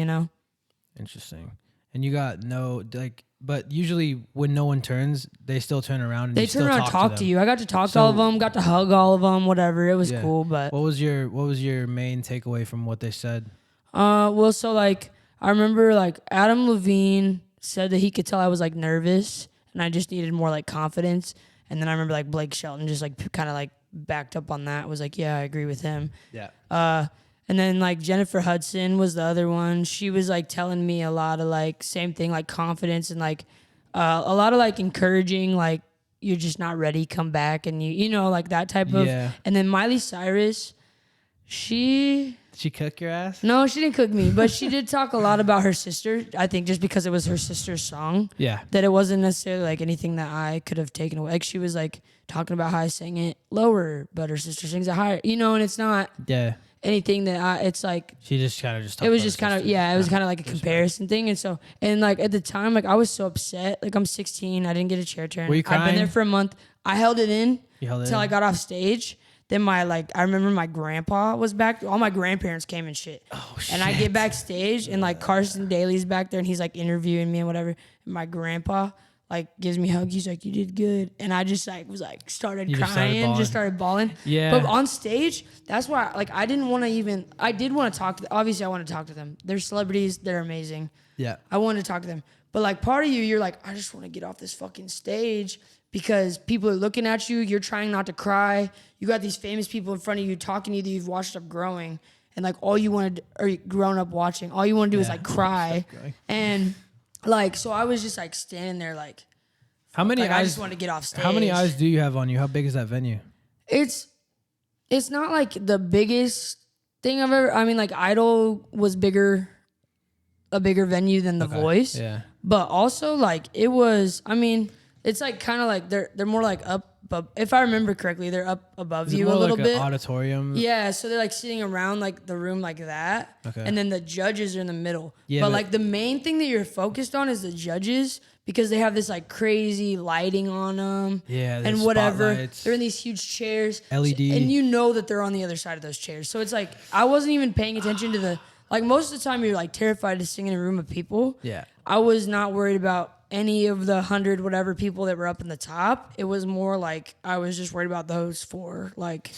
Interesting. And you got but usually when no one turns, they still turn around. And They you turn still around and talk to you. I got to talk to all of them, got to hug all of them, whatever. It was cool, but... What was your main takeaway from what they said? Well, so like, I remember like Adam Levine said that he could tell I was like nervous, and I just needed more like confidence. And then I remember like Blake Shelton just like kind of like backed up on that, was like, yeah, I agree with him. Yeah. And then like Jennifer Hudson was the other one. She was like telling me a lot of like same thing, like confidence, and like a lot of like encouraging, like, you're just not ready, come back, and you know, like that type of. Yeah. And then Miley Cyrus, Did she cook your ass? No, she didn't cook me, but she did talk a lot about her sister. I think just because it was her sister's song. Yeah. That it wasn't necessarily like anything that I could have taken away. Like, she was like talking about how I sang it lower, but her sister sings it higher. And it's not anything that it's like. She just kind of It was just kind of, it was kind of like a comparison thing. And so, and like at the time, like I was so upset. Like, I'm 16. I didn't get a chair turn. Were you crying? I've been there for a month. I held it in until I got off stage. Then I remember my grandpa was back. All my grandparents came and shit. Oh, shit. And I get backstage, and like Carson Daly's back there, and he's like interviewing me and whatever. And my grandpa like gives me a hug. He's like, "You did good." And I just like was like started crying, just started bawling. Yeah. But on stage, that's why like I didn't want to even. I did want to talk to. Obviously, I want to talk to them. They're celebrities. They're amazing. Yeah. I wanted to talk to them. But like part of you're like, I just want to get off this fucking stage. Because people are looking at you, you're trying not to cry. You got these famous people in front of you talking to you that you've watched up growing, and like all you wanted, or grown up watching, all you want to do is like cry. And like, so I was just like standing there like, how many eyes? I just want to get off stage. How many eyes do you have on you? How big is that venue? It's not like the biggest thing I've ever. I mean, like Idol was a bigger venue than The Voice. Yeah. But also like it was. I mean. It's like kind of like they're more like up. If I remember correctly, they're up above you a more little like bit. An auditorium. Yeah, so they're like sitting around like the room like that. Okay. And then the judges are in the middle. Yeah, but like the main thing that you're focused on is the judges because they have this like crazy lighting on them. Yeah, and whatever. Spotlights. They're in these huge chairs. LED. And you know that they're on the other side of those chairs. So it's like I wasn't even paying attention to the like most of the time you're like terrified to sing in a room of people. Yeah. I was not worried about any of the 100 whatever people that were up in the top. It was more like I was just worried about those 4. Like,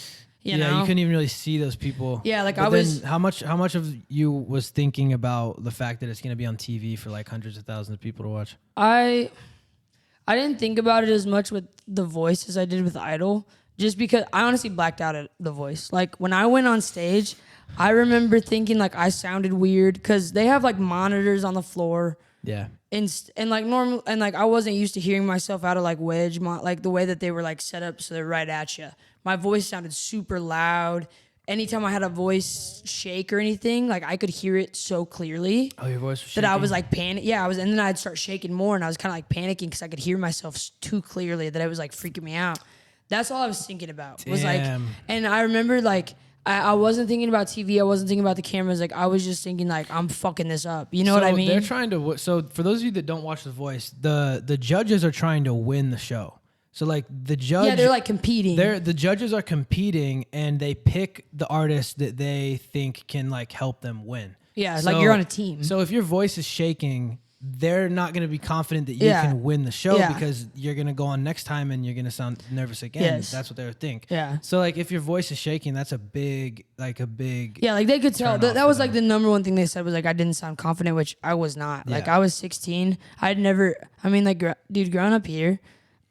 you know, you couldn't even really see those people. Yeah, like but I was. How much of you was thinking about the fact that it's gonna be on TV for like hundreds of thousands of people to watch? I didn't think about it as much with The Voice as I did with Idol, just because I honestly blacked out at The Voice. Like when I went on stage, I remember thinking like I sounded weird because they have like monitors on the floor. Yeah. And like normal and like I wasn't used to hearing myself out of like wedge like the way that they were like set up so they're right at you. My voice sounded super loud. Anytime I had a voice shake or anything, like I could hear it so clearly. Oh, your voice was that shaking? I was like panic. Yeah, and then I'd start shaking more, and I was kind of like panicking because I could hear myself too clearly that it was like freaking me out. That's all I was thinking about. Was like, and I remember like. I wasn't thinking about TV. I wasn't thinking about the cameras. Like I was just thinking, like I'm fucking this up. You know what I mean? They're trying to. So for those of you that don't watch The Voice, the judges are trying to win the show. So like the judge, yeah, they're like competing. The judges are competing, and they pick the artist that they think can like help them win. Yeah, so, like you're on a team. So if your voice is shaking, they're not going to be confident that you can win the show because you're going to go on next time and you're going to sound nervous again. Yes. That's what they would think. Yeah. So like if your voice is shaking, that's a big. Yeah, like they could tell. That was like the number one thing they said was like I didn't sound confident, which I was not. Yeah. Like I was 16. I'd never. I mean, like dude, growing up here,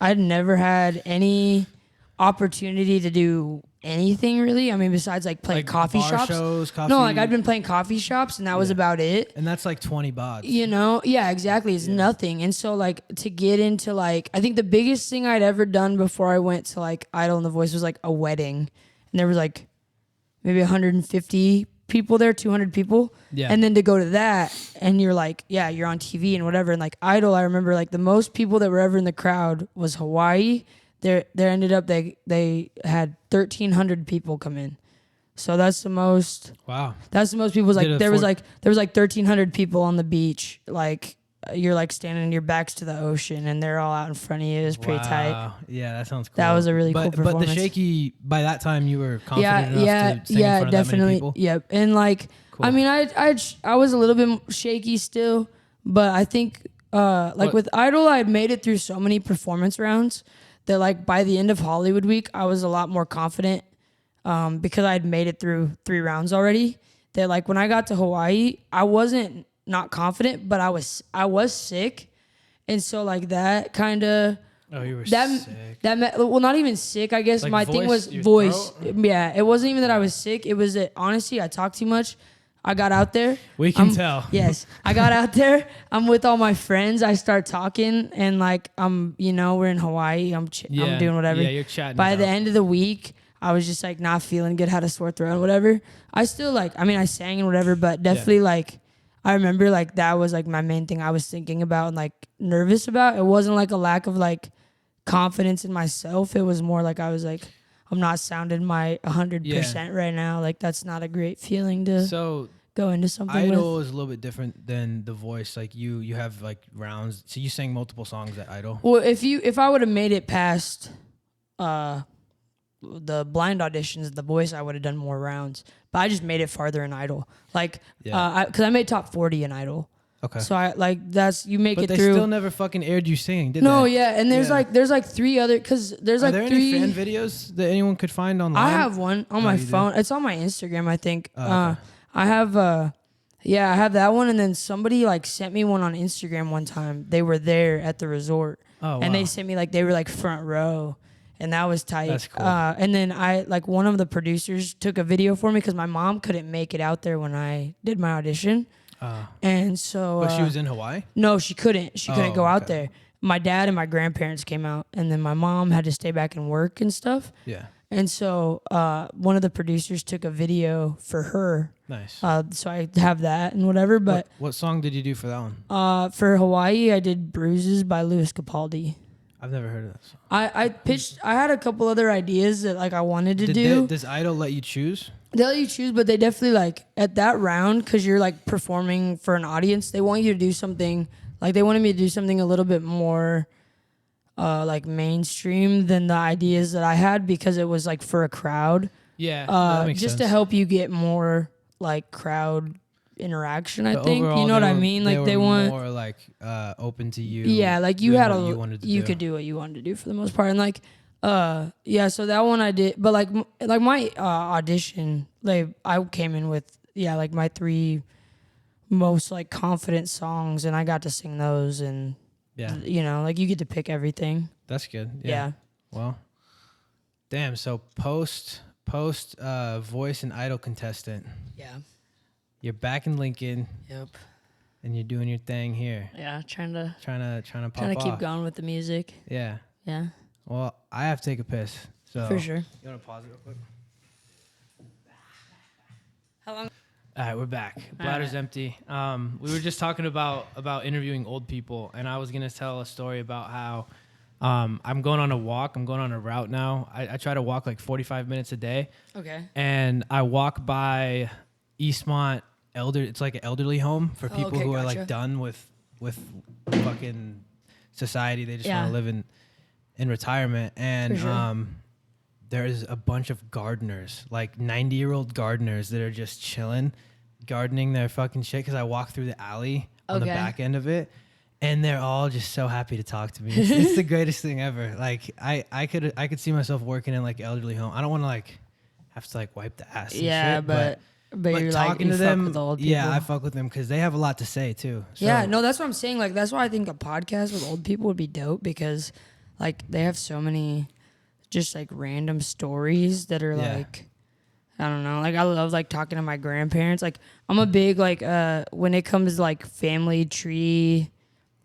I'd never had any opportunity to do anything really. I mean, besides like playing coffee shops. Shows, coffee. No, like I'd been playing coffee shops and that was about it. And that's like 20 baht. You know? Yeah, exactly. It's nothing. And so like to get into like, I think the biggest thing I'd ever done before I went to like Idol and The Voice was like a wedding. And there was like maybe 150 people there, 200 people. Yeah. And then to go to that and you're like, yeah, you're on TV and whatever. And like Idol, I remember like the most people that were ever in the crowd was Hawaii. There ended up they had 1,300 people come in, so that's the most. Wow, that's the most people. Like there was like 1,300 people on the beach. Like you're like standing, your backs to the ocean, and they're all out in front of you. It was pretty tight. Yeah, that sounds cool. That was a really cool performance. But the shaky, by that time you were confident enough to sing in front of definitely. that many people? Yep, and like cool. I mean, I was a little bit shaky still, but I think with Idol, I had made it through so many performance rounds. That like by the end of Hollywood Week, I was a lot more confident because I had made it through 3 rounds already. That like when I got to Hawaii, I wasn't not confident, but I was sick, and so like that kind of you were sick. Well, not even sick. I guess like my thing was voice. Yeah, it wasn't even that I was sick. It was that honestly I talked too much. I got out there. We can tell. Yes. I got out there. I'm with all my friends. I start talking and like we're in Hawaii. I'm doing whatever. Yeah, you're chatting. By the end of the week, I was just like not feeling good, had a sore throat and whatever. I still I sang and whatever, but definitely like I remember like that was like my main thing I was thinking about and like nervous about. It wasn't like a lack of like confidence in myself. It was more like I was like I'm not sounding my 100% right now. Like that's not a great feeling to go into something. Idol is a little bit different than The Voice. Like you have like rounds. So you sang multiple songs at Idol. Well, if I would have made it past the blind auditions, The Voice, I would have done more rounds. But I just made it farther in Idol. Like because I made top 40 in Idol. Okay. So I like that's you make it through. But they still never fucking aired you singing, did they? No, yeah, and there's like 3 other because there's like 3. Are there any fan videos that anyone could find online? I have one on my phone. It's on my Instagram, I think. Okay. I have I have that one, and then somebody like sent me one on Instagram one time. They were there at the resort, and they sent me like they were like front row, and that was tight. That's cool. And then I like one of the producers took a video for me because my mom couldn't make it out there when I did my audition. And so but she was in Hawaii? No, she couldn't. She couldn't go out there. My dad and my grandparents came out, and then my mom had to stay back and work and stuff. Yeah. And so one of the producers took a video for her. Nice. So I have that and whatever. But what song did you do for that one? For Hawaii, I did "Bruises" by Louis Capaldi. I've never heard of this. I had a couple other ideas that like I wanted to do. Does Idol let you choose? They let you choose, but they definitely like at that round, because you're like performing for an audience, they want you to do something, like they wanted me to do something a little bit more like mainstream than the ideas that I had, because it was like for a crowd. Yeah, that makes just sense. to help you get more like crowd interaction, I But think. overall, You know what I mean? Like they want more like open to you. Yeah, like you doing had what you could do what you wanted to do for the most part, and like yeah, so that one I did, but like my audition, like I came in with like my 3 most like confident songs, and I got to sing those, and you know, like you get to pick everything. That's good. Yeah. Well, damn. So post voice and Idol contestant. Yeah. You're back in Lincoln. Yep. And you're doing your thing here. Yeah, trying to pop off. keep going with the music. Yeah. Yeah. Well, I have to take a piss. So For sure. You want to pause it real quick? How long? All right, we're back. Bladder's empty. We were just talking about interviewing old people, and I was gonna tell a story about how I'm going on a walk. I'm going on a route now. I try to walk like 45 minutes a day. Okay. And I walk by Eastmont It's like an elderly home for people who are like done with fucking society. They just want to live in retirement. And there is a bunch of gardeners, like 90-year-old gardeners that are just chilling, gardening their fucking shit. Because I walk through the alley on the back end of it, and they're all just so happy to talk to me. It's the greatest thing ever. Like I could see myself working in like elderly home. I don't want to like have to like wipe the ass. And shit, but you're talking like, to them. With the old people. Yeah, I fuck with them because they have a lot to say too. So. Yeah, no, that's what I'm saying. Like that's why I think a podcast with old people would be dope, because like they have so many just like random stories that are like, I don't know. Like I love like talking to my grandparents. Like I'm a big like when it comes to like family tree,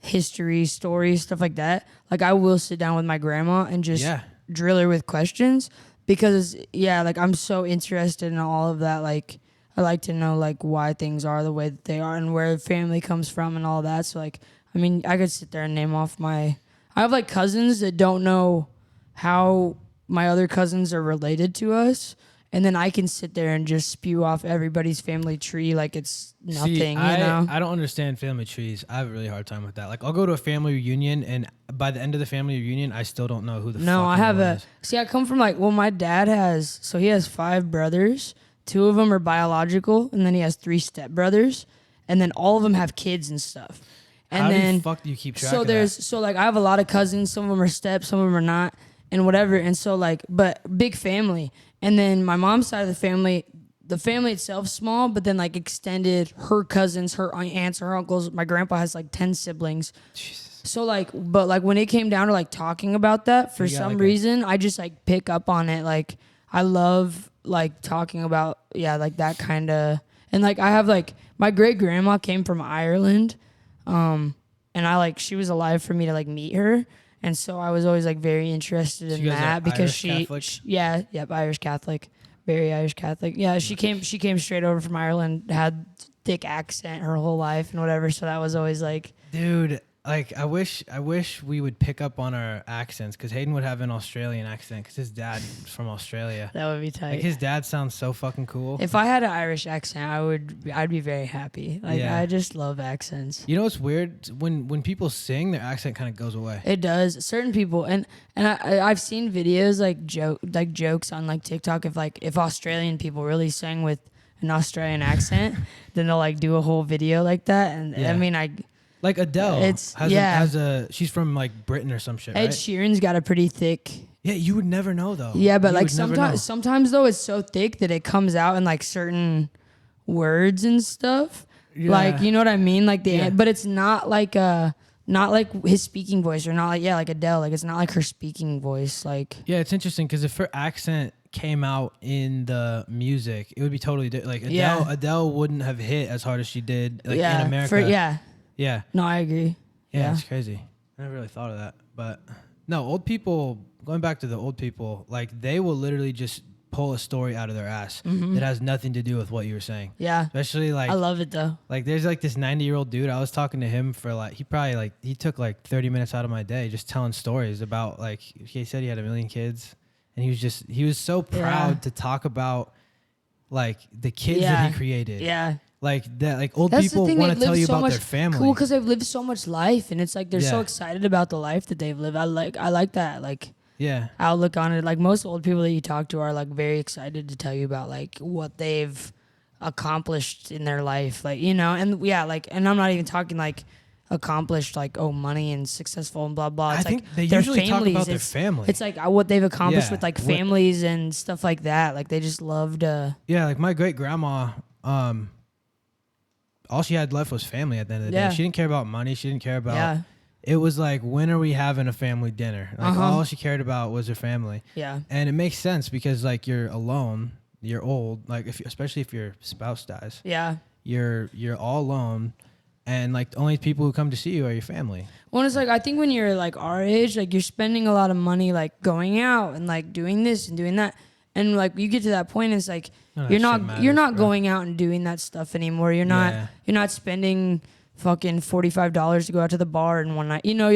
history, stories, stuff like that. Like I will sit down with my grandma and just drill her with questions, because like I'm so interested in all of that. Like I like to know like why things are the way that they are and where family comes from and all that. So like, I mean, I could sit there and name off I have like cousins that don't know how my other cousins are related to us. And then I can sit there and just spew off everybody's family tree like it's nothing, you know? I don't understand family trees. I have a really hard time with that. Like, I'll go to a family reunion, and by the end of the family reunion, I still don't know who the fuck I have is. See, I come from like, well, my dad he has 5 brothers. 2 of them are biological, and then he has 3 stepbrothers, and then all of them have kids and stuff. And How then, the fuck do you keep track of that? So like, I have a lot of cousins. Some of them are steps, some of them are not, and whatever. And so like, but big family. And then my mom's side of the family itself small, but then like extended, her cousins, her aunts, her uncles. My grandpa has like 10 siblings. Jesus. So like, but like when it came down to like talking about that, for some reason, I just like pick up on it. Like I love like talking about, like that kind of, and like I have like, my great grandma came from Ireland. And she was alive for me to like meet her. And so I was always like very interested in that, because Irish Catholic, very Irish Catholic. Yeah, she came straight over from Ireland, had thick accent her whole life and whatever. So that was always like, dude, like I wish we would pick up on our accents, because Hayden would have an Australian accent because his dad's from Australia. That would be tight. Like his dad sounds so fucking cool. If I had an Irish accent, I'd be very happy. Like I just love accents. You know what's weird? When people sing, their accent kind of goes away. It does. Certain people, and I've seen videos like jokes on like TikTok if Australian people really sang with an Australian accent, then they'll like do a whole video like that. And I mean like Adele she's from like Britain or some shit, Ed right? Sheeran's got a pretty thick. Yeah, you would never know though. Yeah, but like sometimes though it's so thick that it comes out in like certain words and stuff. Yeah. Like, you know what I mean? Like but it's not like his speaking voice, or not like Adele. Like it's not like her speaking voice. Like it's interesting, because if her accent came out in the music, it would be totally different. Like Adele wouldn't have hit as hard as she did in America. Yeah. No, I agree. Yeah, it's crazy. I never really thought of that. But no, old people, going back to the old people, like they will literally just pull a story out of their ass that has nothing to do with what you were saying. Yeah. Especially like, I love it though. Like there's like this 90-year-old dude. I was talking to him for like, he took like 30 minutes out of my day just telling stories about like, he said he had 1 million kids and he was so proud to talk about like the kids that he created. Yeah. Like that, like old people want to tell you about their family. Cool, because they've lived so much life, and it's like they're so excited about the life that they've lived. I like that. Like, outlook on it. Like most old people that you talk to are like very excited to tell you about like what they've accomplished in their life. Like, you know, and like, and I'm not even talking like accomplished like money and successful and blah blah. It's I think like they their usually families. talk about their family. It's like what they've accomplished with like families and stuff like that. Like they just love to. Yeah, like my great grandma. All she had left was family at the end of the day. She didn't care about money. She didn't care about. Yeah. It was like, when are we having a family dinner? Like all she cared about was her family. Yeah. And it makes sense because like you're alone, you're old. Like especially if your spouse dies. Yeah. You're all alone, and like the only people who come to see you are your family. Well, it's like I think when you're like our age, like you're spending a lot of money like going out and like doing this and doing that. And like you get to that point, it's like you're not going out and doing that stuff anymore. You're not spending fucking $45 to go out to the bar in one night. You know,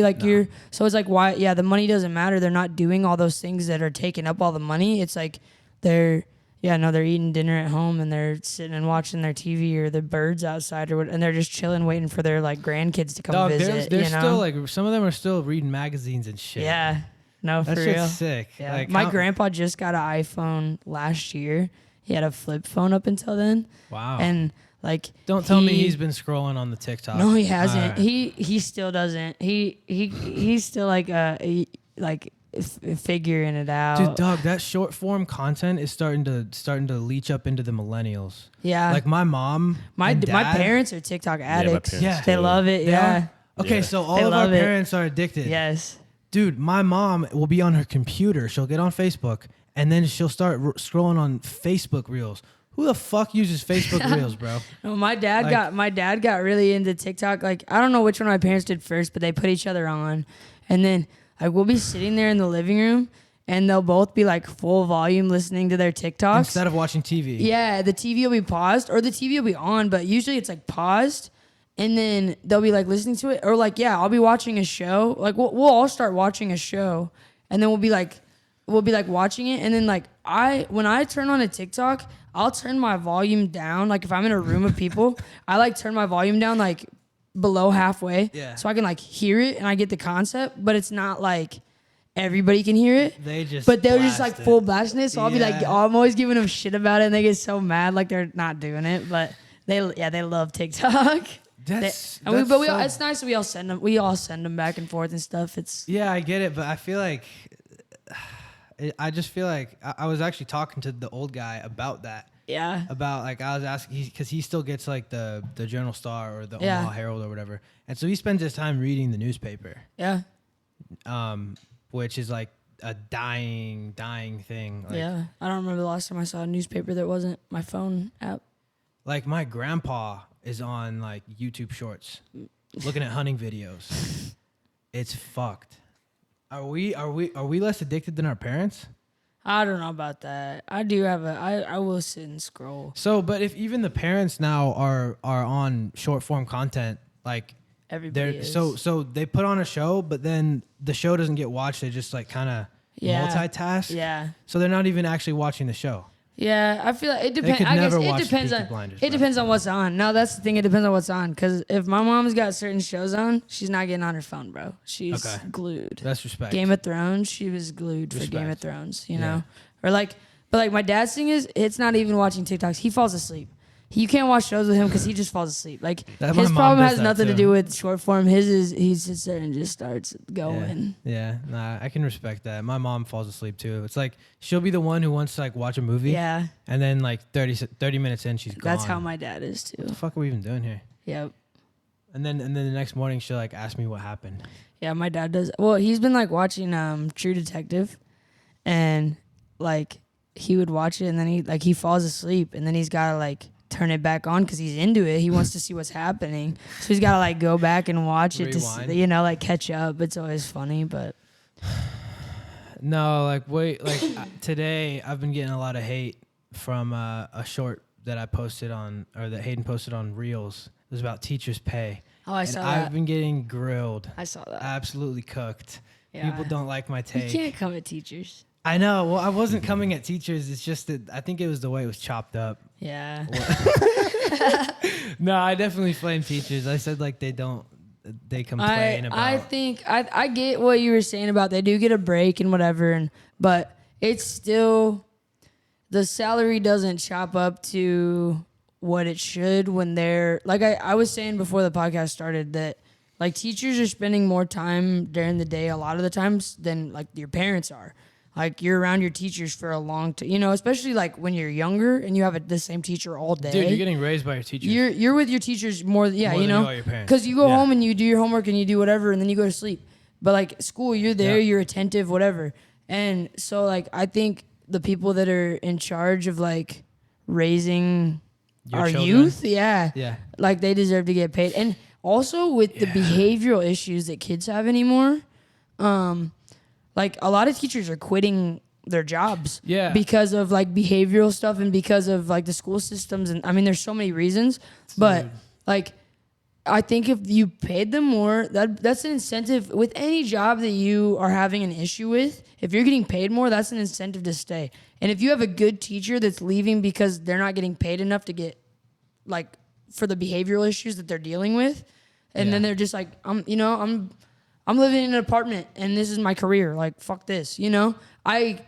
so it's like why the money doesn't matter. They're not doing all those things that are taking up all the money. It's like they're eating dinner at home and they're sitting and watching their TV or the birds outside or what, and they're just chilling waiting for their like grandkids to come visit. There's still like some of them are still reading magazines and shit. Yeah. No, for real. That shit's sick. Yeah. Like, my grandpa just got an iPhone last year. He had a flip phone up until then. Wow. And like, don't tell me he's been scrolling on the TikTok. No, he hasn't. Right. He still doesn't. He's still like figuring it out. Dude, dog, that short form content is starting to leach up into the millennials. Yeah. Like my mom, my parents are TikTok addicts. Yeah, they love it. Yeah. Okay, so all of our parents are addicted. Yes. Dude, my mom will be on her computer. She'll get on Facebook, and then she'll start scrolling on Facebook Reels. Who the fuck uses Facebook Reels, bro? No, my dad got really into TikTok. Like, I don't know which one my parents did first, but they put each other on. And then like we'll be sitting there in the living room, and they'll both be like full volume listening to their TikToks. Instead of watching TV. Yeah, the TV will be paused, or the TV will be on, but usually it's like paused. And then they'll be like listening to it, or like, I'll be watching a show. Like we'll all start watching a show, and then we'll be like watching it. And then like when I turn on a TikTok, I'll turn my volume down. Like if I'm in a room of people, I like turn my volume down like below halfway, so I can like hear it and I get the concept. But it's not like everybody can hear it. But they're just like full blasting it. So I'll be like, I'm always giving them shit about it, and they get so mad like they're not doing it. But they love TikTok. It's nice that we all send them back and forth and stuff. I get it, but I feel like I was actually talking to the old guy about that. Yeah. About like I was asking because he still gets like the Journal Star or the Omaha Herald or whatever, and so he spends his time reading the newspaper. Yeah. Which is like a dying thing. Like, I don't remember the last time I saw a newspaper that wasn't my phone app. Like my grandpa is on like YouTube Shorts, looking at hunting videos. It's fucked. Are we less addicted than our parents? I don't know about that. I do have I will sit and scroll. So, but if even the parents now are on short form content, like everybody is. So they put on a show, but then the show doesn't get watched. They just like kind of multitask. Yeah. So they're not even actually watching the show. Yeah, I feel like it depends. I guess it depends on what's on. No, that's the thing. It depends on what's on. Because if my mom's got certain shows on, she's not getting on her phone, bro. She's glued. That's respect. Game of Thrones, she was glued for Game of Thrones. You know, or like, but like my dad's thing is, it's not even watching TikToks. He falls asleep. You can't watch shows with him because he just falls asleep. Like his problem has nothing to do with short form. His is he sits there and just starts going. Yeah, nah, I can respect that. My mom falls asleep too. It's like she'll be the one who wants to like watch a movie. Yeah. And then like 30 minutes in, she's gone. That's how my dad is too. What the fuck are we even doing here? Yep. And then the next morning she'll like ask me what happened. Yeah, my dad does. Well, he's been like watching True Detective, and like he would watch it, and then he falls asleep, and then he's gotta like turn it back on because he's into it. He wants to see what's happening, so he's got to like go back and watch it to see, like catch up. It's always funny, but No, today I've been getting a lot of hate from a short that I posted on, or that Hayden posted on Reels. It was about teachers' pay. Oh, I saw that. I've been getting grilled. I saw that. Absolutely cooked. Yeah. People don't like my take. You can't come at teachers. I know. Well, I wasn't coming at teachers. It's just that I think it was the way it was chopped up. Yeah. No, I definitely flame teachers. I said like they complain about. I think I get what you were saying about they do get a break and whatever, but it's still, the salary doesn't chop up to what it should when they're, like I was saying before the podcast started, that like teachers are spending more time during the day a lot of the times than like your parents are. Like you're around your teachers for a long time, especially like when you're younger and you have the same teacher all day. Dude, you're getting raised by your teachers. You're with your teachers more than you are your parents. Because you go home and you do your homework and you do whatever and then you go to sleep. But like school, you're there, you're attentive, whatever. And so like I think the people that are in charge of like raising your our children. youth, like they deserve to get paid. And also with the behavioral issues that kids have anymore, like a lot of teachers are quitting their jobs because of like behavioral stuff and because of like the school systems. And I mean, there's so many reasons, but like, I think if you paid them more, that's an incentive with any job that you are having an issue with. If you're getting paid more, that's an incentive to stay. And if you have a good teacher that's leaving because they're not getting paid enough to get like for the behavioral issues that they're dealing with, and then they're just like, I'm living in an apartment and this is my career. Like, fuck this, I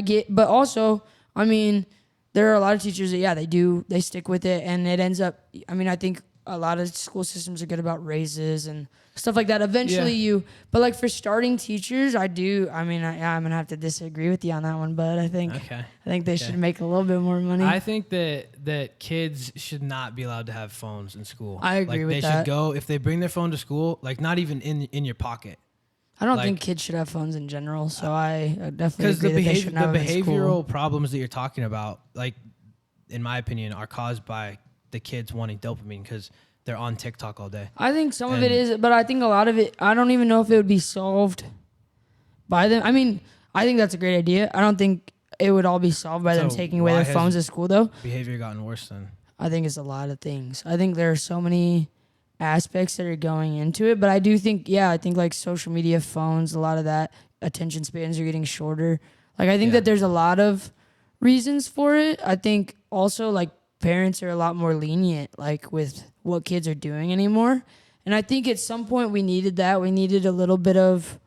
get, but also, I mean, there are a lot of teachers that, they stick with it and it ends up, I think a lot of school systems are good about raises and stuff like that. Eventually but like for starting teachers, I'm going to have to disagree with you on that one, but I think they should make a little bit more money. I think that kids should not be allowed to have phones in school. I agree with that. They should go, if they bring their phone to school, like not even in your pocket. I don't think kids should have phones in general, so I definitely agree that they shouldn't have them in school. The behavioral problems that you're talking about, like in my opinion, are caused by the kids wanting dopamine because they're on TikTok all day. I think some of it is, but I think a lot of it, I don't even know if it would be solved by them. I mean, I think that's a great idea. I don't think it would all be solved by them taking away their phones at school, though. Behavior gotten worse then? I think it's a lot of things. I think there are so many aspects that are going into it, but I do think, I think like social media, phones, a lot of that, attention spans are getting shorter. Like I think that there's a lot of reasons for it. I think also like parents are a lot more lenient like with what kids are doing anymore, and I think at some point we needed that. We needed a little bit of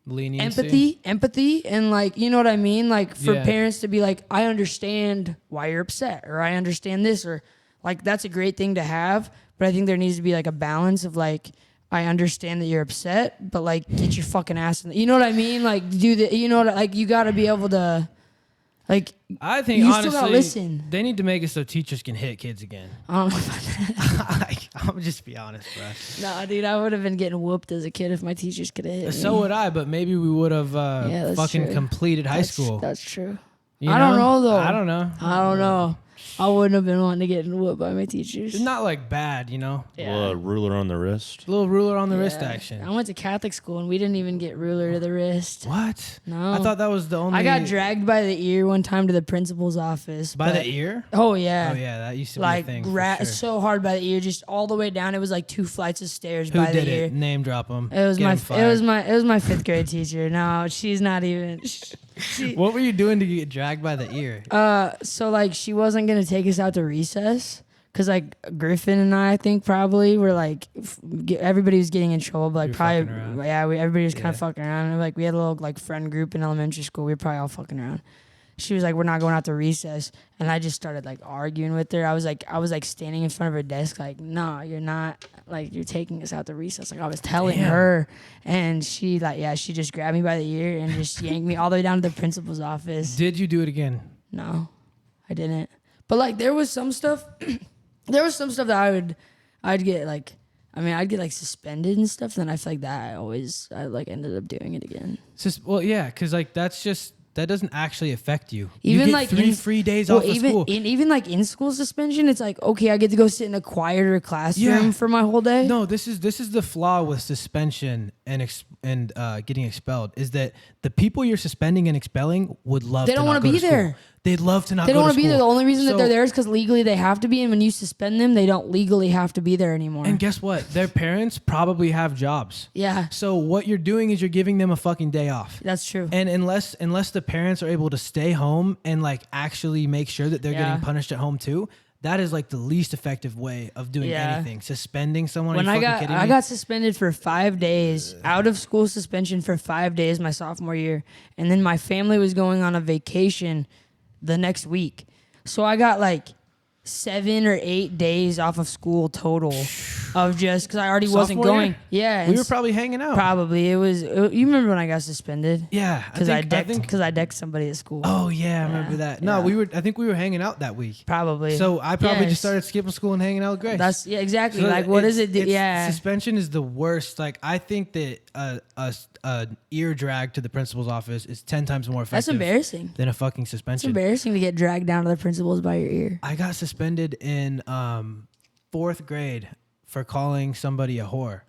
leniency, empathy, and like, you know what I mean, like for parents to be like, I understand why you're upset, or I understand this, or like that's a great thing to have, but I think there needs to be like a balance of like, I understand that you're upset, but like get your fucking ass in you know what I mean, like do the, like you got to be able to, like, I think you honestly, still gotta listen. They need to make it so teachers can hit kids again. I don't know about that. I'm just be honest, bro. Nah, dude, I would have been getting whooped as a kid if my teachers could have hit me. So would I, but maybe we would have fucking completed high school. That's true. I don't know though. I don't know. I wouldn't have been wanting to get whooped by my teachers. It's not like bad, Yeah. A little ruler on the wrist. A little ruler on the wrist action. I went to Catholic school and we didn't even get ruler to the wrist. What? No. I thought that was the only... I got dragged by the ear one time to the principal's office. By the ear? Oh, yeah. Oh, yeah. That used to be a thing. Like, so hard by the ear, just all the way down. It was like 2 flights of stairs by the ear. Who did it? Name drop them. It was my 5th grade teacher. No, she's not even... What were you doing to get dragged by the ear? So like she wasn't gonna take us out to recess because like Griffin and I think probably were like everybody was getting in trouble, but like everybody was kind of fucking around. And, like we had a little like friend group in elementary school. We were probably all fucking around. She was like, we're not going out to recess, and I just started like arguing with her. I was like standing in front of her desk like, no, you're not, like you're taking us out to recess. Like I was telling her, and she she just grabbed me by the ear and just yanked me all the way down to the principal's office. Did you do it again? No, I didn't. But like there was some stuff that I'd get like, I'd get like suspended and stuff. Then I feel like that I ended up doing it again. Because like that's just that doesn't actually affect you. Even you get like 3 free days off of school. Even like in school suspension, it's like, okay, I get to go sit in a quieter classroom for my whole day. No, this is the flaw with suspension and getting expelled is that the people you're suspending and expelling would love. They don't want to be there. They'd love to not. They don't want to be there. The only reason that they're there is because legally they have to be, and when you suspend them, they don't legally have to be there anymore. And guess what? Their parents probably have jobs. Yeah. So what you're doing is you're giving them a fucking day off. That's true. And unless the parents are able to stay home and like actually make sure that they're getting punished at home too, that is like the least effective way of doing anything. Suspending someone. When I got suspended for 5 days, out of school suspension for 5 days my sophomore year, and then my family was going on a vacation the next week. So I got like 7 or 8 days off of school total of just because I already wasn't going. Year? Yeah. We were probably hanging out. Probably. You remember when I got suspended? Yeah. Because I decked somebody at school. Oh, yeah. I remember that. No, I think we were hanging out that week. Probably. So I probably just started skipping school and hanging out with Grace. Exactly. So like, what does it do? Yeah. Suspension is the worst. Like, I think that a ear drag to the principal's office is 10 times more effective. That's embarrassing. Than a fucking suspension. It's embarrassing to get dragged down to the principal's by your ear. I got suspended in 4th grade for calling somebody a whore.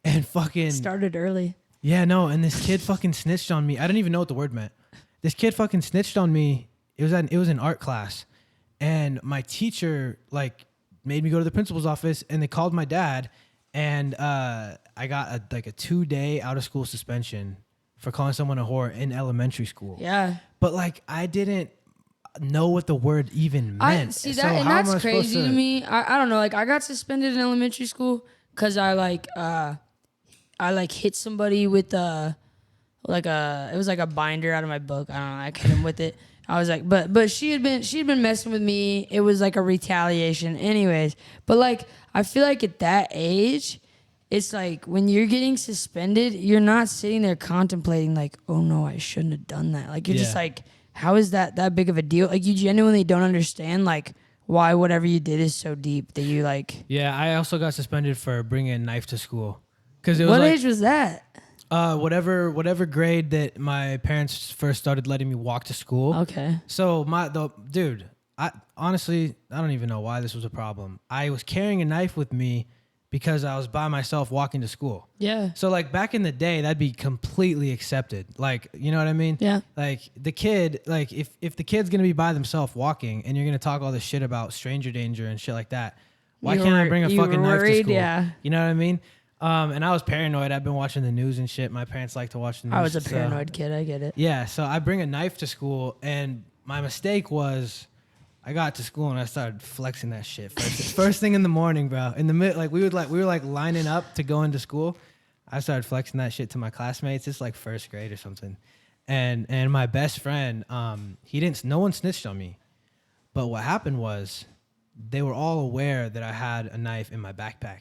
And fucking started early. Yeah, no, and this kid fucking snitched on me. I didn't even know what the word meant. This kid fucking snitched on me. It was in art class. And my teacher like made me go to the principal's office, and they called my dad, and I got a 2-day out of school suspension for calling someone a whore in elementary school. Yeah. But like I didn't know what the word even meant. That's crazy to me. I don't know. Like I got suspended in elementary school because I hit somebody with it was like a binder out of my book. I don't know. I hit him with it. I was like, but she'd been messing with me. It was like a retaliation, anyways. But like I feel like at that age, it's like when you're getting suspended, you're not sitting there contemplating like, oh no, I shouldn't have done that. Like you're just like, how is that big of a deal? Like you genuinely don't understand like why whatever you did is so deep that you like. Yeah, I also got suspended for bringing a knife to school. Cause it was what age was that? Whatever grade that my parents first started letting me walk to school. Okay. So I honestly don't even know why this was a problem. I was carrying a knife with me because I was by myself walking to school. Yeah. So like back in the day, that'd be completely accepted. Like, you know what I mean? Yeah. Like the kid, like if the kid's gonna be by themselves walking and you're gonna talk all this shit about stranger danger and shit like that, why can't I bring a fucking knife to school? Yeah. You know what I mean? And I was paranoid. I've been watching the news and shit. My parents like to watch the news. I was a paranoid kid. I get it. Yeah. So I bring a knife to school, and my mistake was I got to school and I started flexing that shit first thing in the morning, bro. In the mid, like we were lining up to go into school. I started flexing that shit to my classmates. It's like 1st grade or something, and my best friend, no one snitched on me, but what happened was they were all aware that I had a knife in my backpack,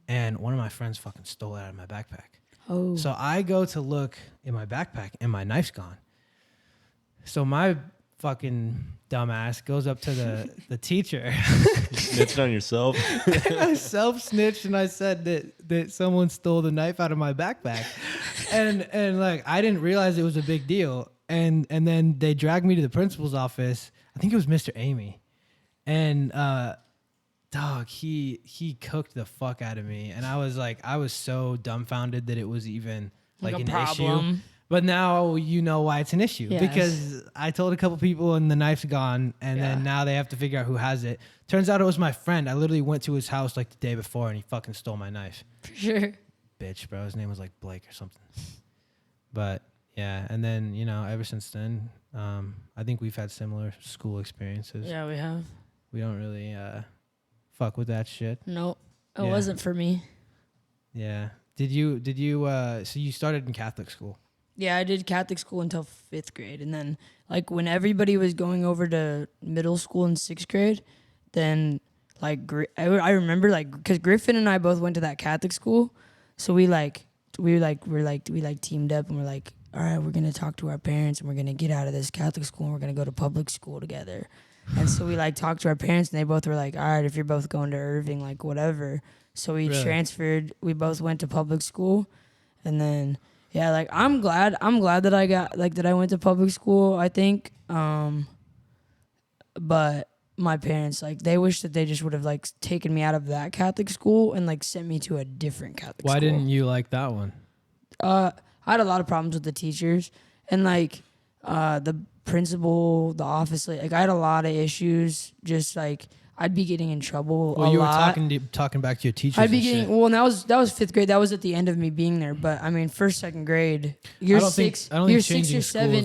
and one of my friends fucking stole it out of my backpack. Oh. So I go to look in my backpack and my knife's gone. So my fucking dumbass goes up to the teacher. You snitched on yourself? I self-snitched and I said that someone stole the knife out of my backpack. And like I didn't realize it was a big deal. And then they dragged me to the principal's office. I think it was Mr. Amy. And dog, he cooked the fuck out of me. And I was so dumbfounded that it was even like an problem. issue. But now you know why it's an issue. Yes. Because I told a couple people and the knife's gone, and then now they have to figure out who has it. Turns out it was my friend. I literally went to his house like the day before, and he fucking stole my knife. For sure. Bitch, bro. His name was like Blake or something. But yeah, and then, you know, ever since then, I think we've had similar school experiences. Yeah, we have. We don't really fuck with that shit. Nope. It wasn't for me. Yeah. Did you so you started in Catholic school? Yeah, I did Catholic school until 5th grade. And then, like, when everybody was going over to middle school in 6th grade, then, like, I remember, like, because Griffin and I both went to that Catholic school. So we teamed up and we're like, all right, we're going to talk to our parents and we're going to get out of this Catholic school and we're going to go to public school together. And so we, like, talked to our parents and they both were like, all right, if you're both going to Irving, like, whatever. So we transferred. We both went to public school. And then Yeah, like I'm glad that I got like that I went to public school, I think. But my parents, like, they wish that they just would have like taken me out of that Catholic school and like sent me to a different Catholic school. Why didn't you like that one? I had a lot of problems with the teachers and like the principal, the office. Like I had a lot of issues. Just like I'd be getting in trouble a lot. Well, you were talking back to your teachers. I'd be getting well. And that was 5th grade. That was at the end of me being there. But I mean, 1st, 2nd grade. You're 6 or 7.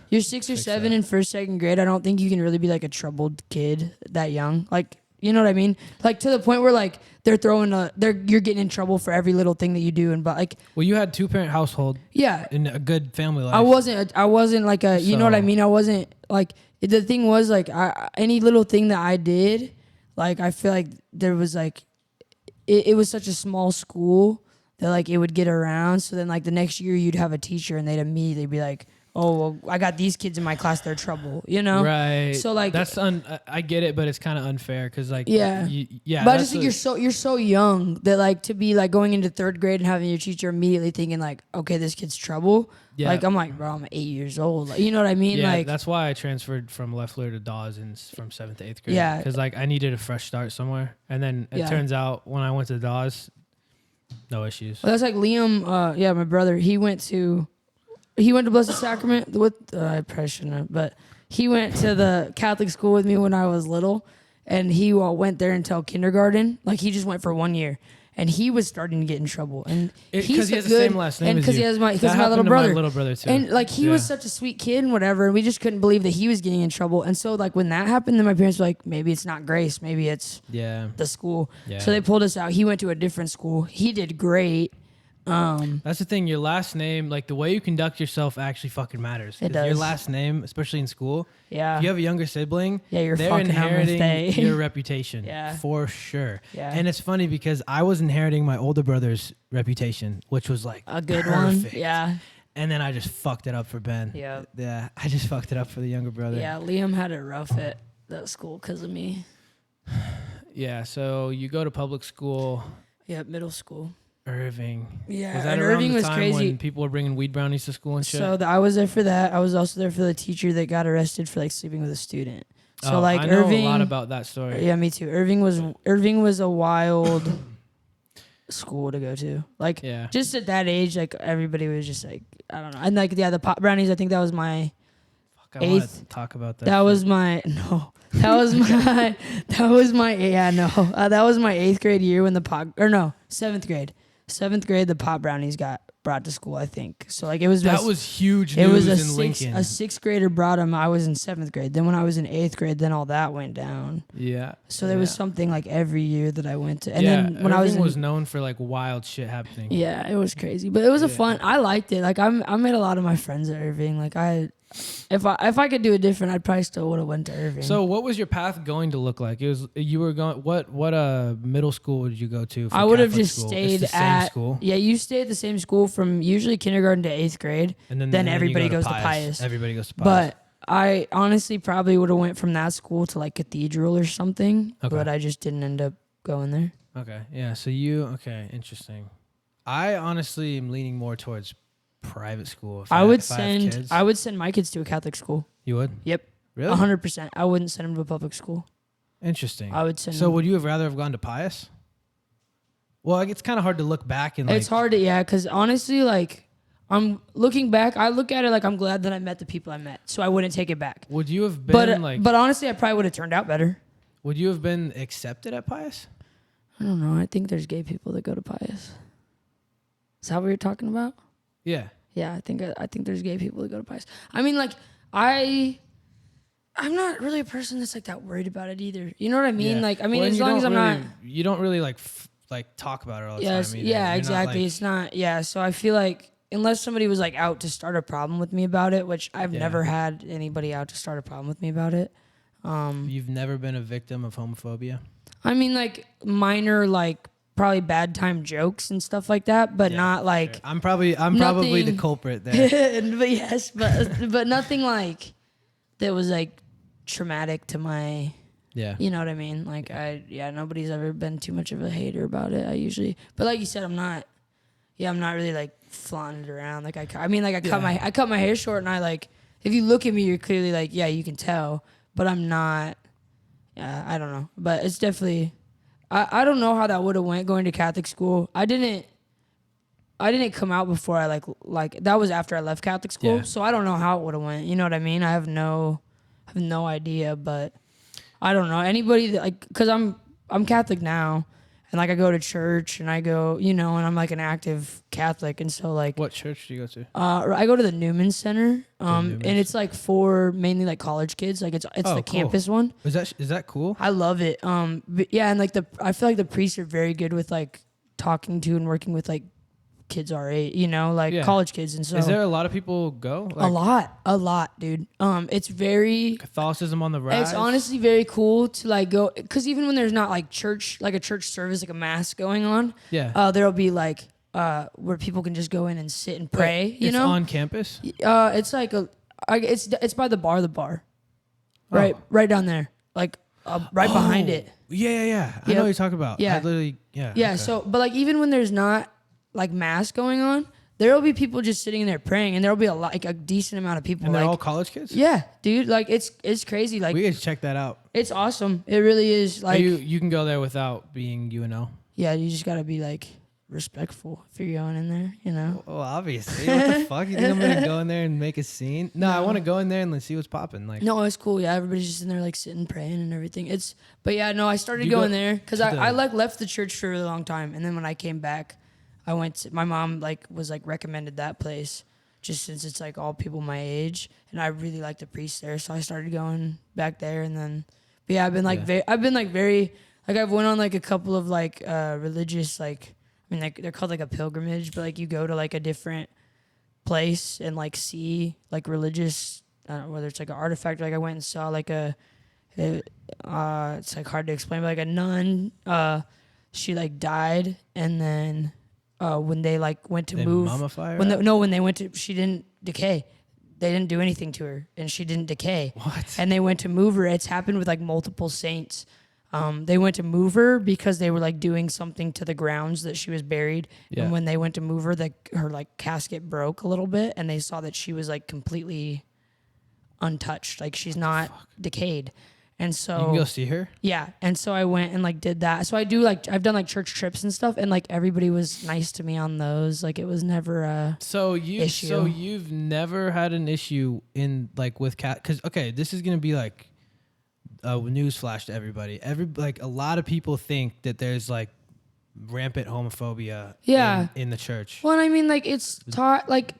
You're 6 or 7 in 1st, 2nd grade. I don't think you can really be like a troubled kid that young. Like, you know what I mean? Like to the point where like you're getting in trouble for every little thing that you do. And but like, well, you had 2-parent household. Yeah, in a good family life. I wasn't like a. You know what I mean? I wasn't like. The thing was like any little thing that I did, like I feel like there was like it was such a small school that like it would get around. So then like the next year you'd have a teacher and they'd immediately be like, oh, well, I got these kids in my class, they're trouble, you know? Right. So like I get it, but it's kind of unfair because like yeah. But I just think you're so young that like to be like going into 3rd grade and having your teacher immediately thinking like, okay, this kid's trouble. Yeah. Like I'm like, bro, I'm 8 years old. Like, you know what I mean? Yeah, like that's why I transferred from Leffler to Dawes from 7th to 8th grade. Yeah. Because like I needed a fresh start somewhere, and then it turns out when I went to Dawes, no issues. Well, that's like Liam. My brother. He went to Blessed Sacrament with. I probably shouldn't have, but he went to the Catholic school with me when I was little, and he went there until kindergarten. Like he just went for 1 year. And he was starting to get in trouble, and because he has the same last name, and because he has my little brother. My little brother too. And like he was such a sweet kid and whatever, and we just couldn't believe that he was getting in trouble. And so like when that happened, then my parents were like, maybe it's not Grace, maybe it's the school. Yeah. So they pulled us out. He went to a different school. He did great. That's the thing. Your last name, like the way you conduct yourself, actually fucking matters. It does. Your last name, especially in school. Yeah. If you have a younger sibling, they're inheriting your reputation. Yeah. For sure. Yeah. And it's funny because I was inheriting my older brother's reputation, which was like a good perfect. one. Yeah. And then I just fucked it up for Ben. Yeah. Yeah. I just fucked it up for the younger brother. Yeah. Liam had it rough at that school because of me. Yeah. So you go to public school. Yeah. Middle school. Irving. Yeah, was that and around Irving the was time crazy. When people were bringing weed brownies to school and shit? So I was there for that. I was also there for the teacher that got arrested for like sleeping with a student. So like I know Irving, a lot about that story. Yeah, me too. Irving was a wild school to go to. Like just at that age, like everybody was just like I don't know. And like the pot brownies. I think that was my I want to talk about that. That was my no. That was my that was my 8th grade year when 7th grade. 7th grade, the pot brownies got brought to school, I think. So like it was huge news in Lincoln. A 6th grader brought them. I was in 7th grade. Then when I was in 8th grade, then all that went down. Yeah. So there was something like every year that I went to. And then when Irving was known for like wild shit happening. Yeah, it was crazy, but it was a fun. I liked it. Like I made a lot of my friends at Irving. Like if I could do it different, I'd probably still would have went to Irving. So what was your path going to look like? You were going what middle school would you go to? For I would have Catholic just school? stayed it's the at same school. Yeah, you stay at the same school from usually kindergarten to 8th grade, and then everybody goes to Pius. Everybody goes to Pius. But I honestly probably would have went from that school to like Cathedral or something, but I just didn't end up going there. Okay, yeah. So interesting. I honestly am leaning more towards private school. I would send my kids to a Catholic school. You would? Yep. Really? 100%. I wouldn't send them to a public school. Interesting. I would send So them. would you have rather have gone to Pius? Well, it's kind of hard to look back and it's hard to because honestly, like I'm looking back, I look at it like I'm glad that I met the people I met, so I wouldn't take it back. Would you have been But honestly, I probably would have turned out better. Would you have been accepted at Pius? I don't know. I think there's gay people that go to Pius. Is that what you're talking about? Yeah. Yeah, I think there's gay people that go to Pius. I mean, like I'm not really a person that's like that worried about it either. You know what I mean? Yeah. Like I mean, as long as I'm not, you don't really like talk about it all the time. Either. Yeah, You're exactly. It's not. Yeah, so I feel like unless somebody was like out to start a problem with me about it, which I've never had anybody out to start a problem with me about it. You've never been a victim of homophobia? I mean, like minor, like probably bad time jokes and stuff like that, but not like. Sure. I'm probably the culprit there. But yes, but nothing like that was like traumatic to my. Yeah. You know what I mean? Like nobody's ever been too much of a hater about it. But like you said, I'm not. I'm not really like flaunting it around. Like I cut my hair short, and I like, if you look at me, you're clearly like, yeah, you can tell, but I'm not. Yeah, I don't know, but it's definitely. I don't know how that would have went going to Catholic school. I didn't come out before I like that was after I left Catholic school, so I don't know how it would have went. You know what I mean? I have no idea, but I don't know anybody that like, because I'm Catholic now, and like I go to church and I go, and I'm like an active Catholic, and so like. What church do you go to? I go to the Newman Center, and it's like for mainly like college kids. Like it's the cool. Campus one. Is that cool? I love it. But yeah, and like I feel like the priests are very good with like talking to and working with like kids our age, college kids, and so. Is there a lot of people go? Like, a lot, dude. It's very Catholicism on the rise. It's honestly very cool to like go, because even when there's not like church, like a church service, like a mass going on, there'll be like where people can just go in and sit and pray. It's on campus. It's like it's by the bar, right down there, like right behind it. Yeah. I know what you're talking about. Yeah, I literally, yeah. Okay. So, but like even when there's not like mass going on, there will be people just sitting in there praying, and there will be a decent amount of people. And they're all college kids? Yeah, dude. Like it's crazy. Like we gotta check that out. It's awesome. It really is. Like you can go there without being UNO. Yeah, you just gotta be like respectful if you're going in there, Well, obviously. What the fuck? You think I'm gonna go in there and make a scene? No, I want to go in there and see what's popping. Like, no, it's cool. Yeah, everybody's just in there like sitting, praying, and everything. I started going there because I like left the church for a really long time, and then when I came back. My mom was recommended that place just since it's like all people my age, and I really like the priest there, so I started going back there, and then I've been I've went on like a couple of like religious they're called like a pilgrimage, but like you go to like a different place and like see like religious, I don't know whether it's like an artifact, like I went and saw like it's like hard to explain, but like a nun, she like died, and then when they like went to move, mummify her when they went to, she didn't decay. They didn't do anything to her, and she didn't decay. What? And they went to move her. It's happened with like multiple saints. They went to move her because they were like doing something to the grounds that she was buried. Yeah. And when they went to move her, her like casket broke a little bit, and they saw that she was like completely untouched. Like she's not decayed. And so you can go see her? Yeah. And so I went and like did that. So I've done like church trips and stuff, and like everybody was nice to me on those. Like it was never a issue. So you've never had an issue in like with cat, because this is gonna be like a news flash to everybody. A lot of people think that there's like rampant homophobia in the church. Well, I mean, like it's taught like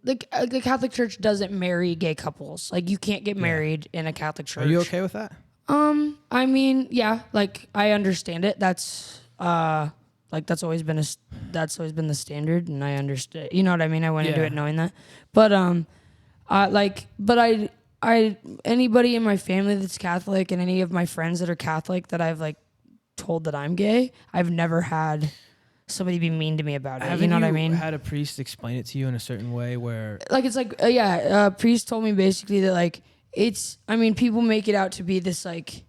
the Catholic Church doesn't marry gay couples. Like you can't get married in a Catholic church. Are you okay with that? I mean, yeah, like I understand it. That's that's always been the standard, and I understand. You know what I mean? I went into it knowing that. But I anybody in my family that's Catholic and any of my friends that are Catholic that I've like told that I'm gay, I've never had somebody be mean to me about it. You know what I mean? Had a priest explain it to you in a certain way where like it's like priest told me basically that like people make it out to be this like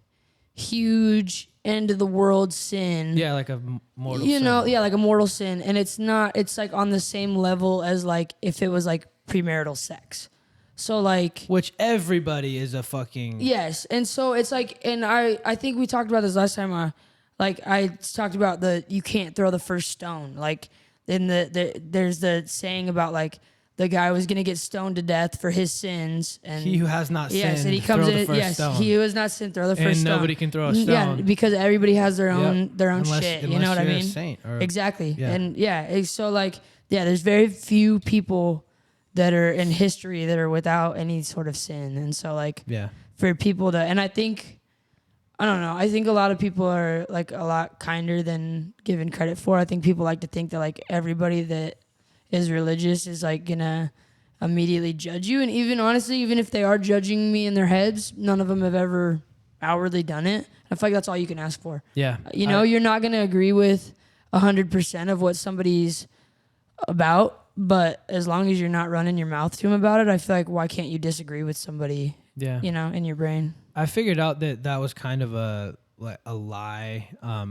huge end of the world sin. Yeah, like a mortal sin. Like a mortal sin, and it's not. It's like on the same level as like if it was like premarital sex. So like, which everybody is a fucking yes, and so it's like, and I think we talked about this last time. Like I talked about you can't throw the first stone. Like in there's the saying about like the guy was gonna get stoned to death for his sins, and he who has not sinned, yes, and he comes throw in, the first yes, stone. he who has not sinned, throw the first stone. And nobody can throw a stone. Yeah, because everybody has their own unless, shit. You know what I mean? A saint exactly. Yeah. And so like there's very few people that are in history that are without any sort of sin, and so like for people to, and I think I think a lot of people are like a lot kinder than given credit for. I think people like to think that like everybody that is religious is like gonna immediately judge you, and even honestly, even if they are judging me in their heads, none of them have ever outwardly done it. I feel like that's all you can ask for. Yeah, you're not gonna agree with 100% of what somebody's about, but as long as you're not running your mouth to them about it, I feel like why can't you disagree with somebody? Yeah, in your brain. I figured out that was kind of a a lie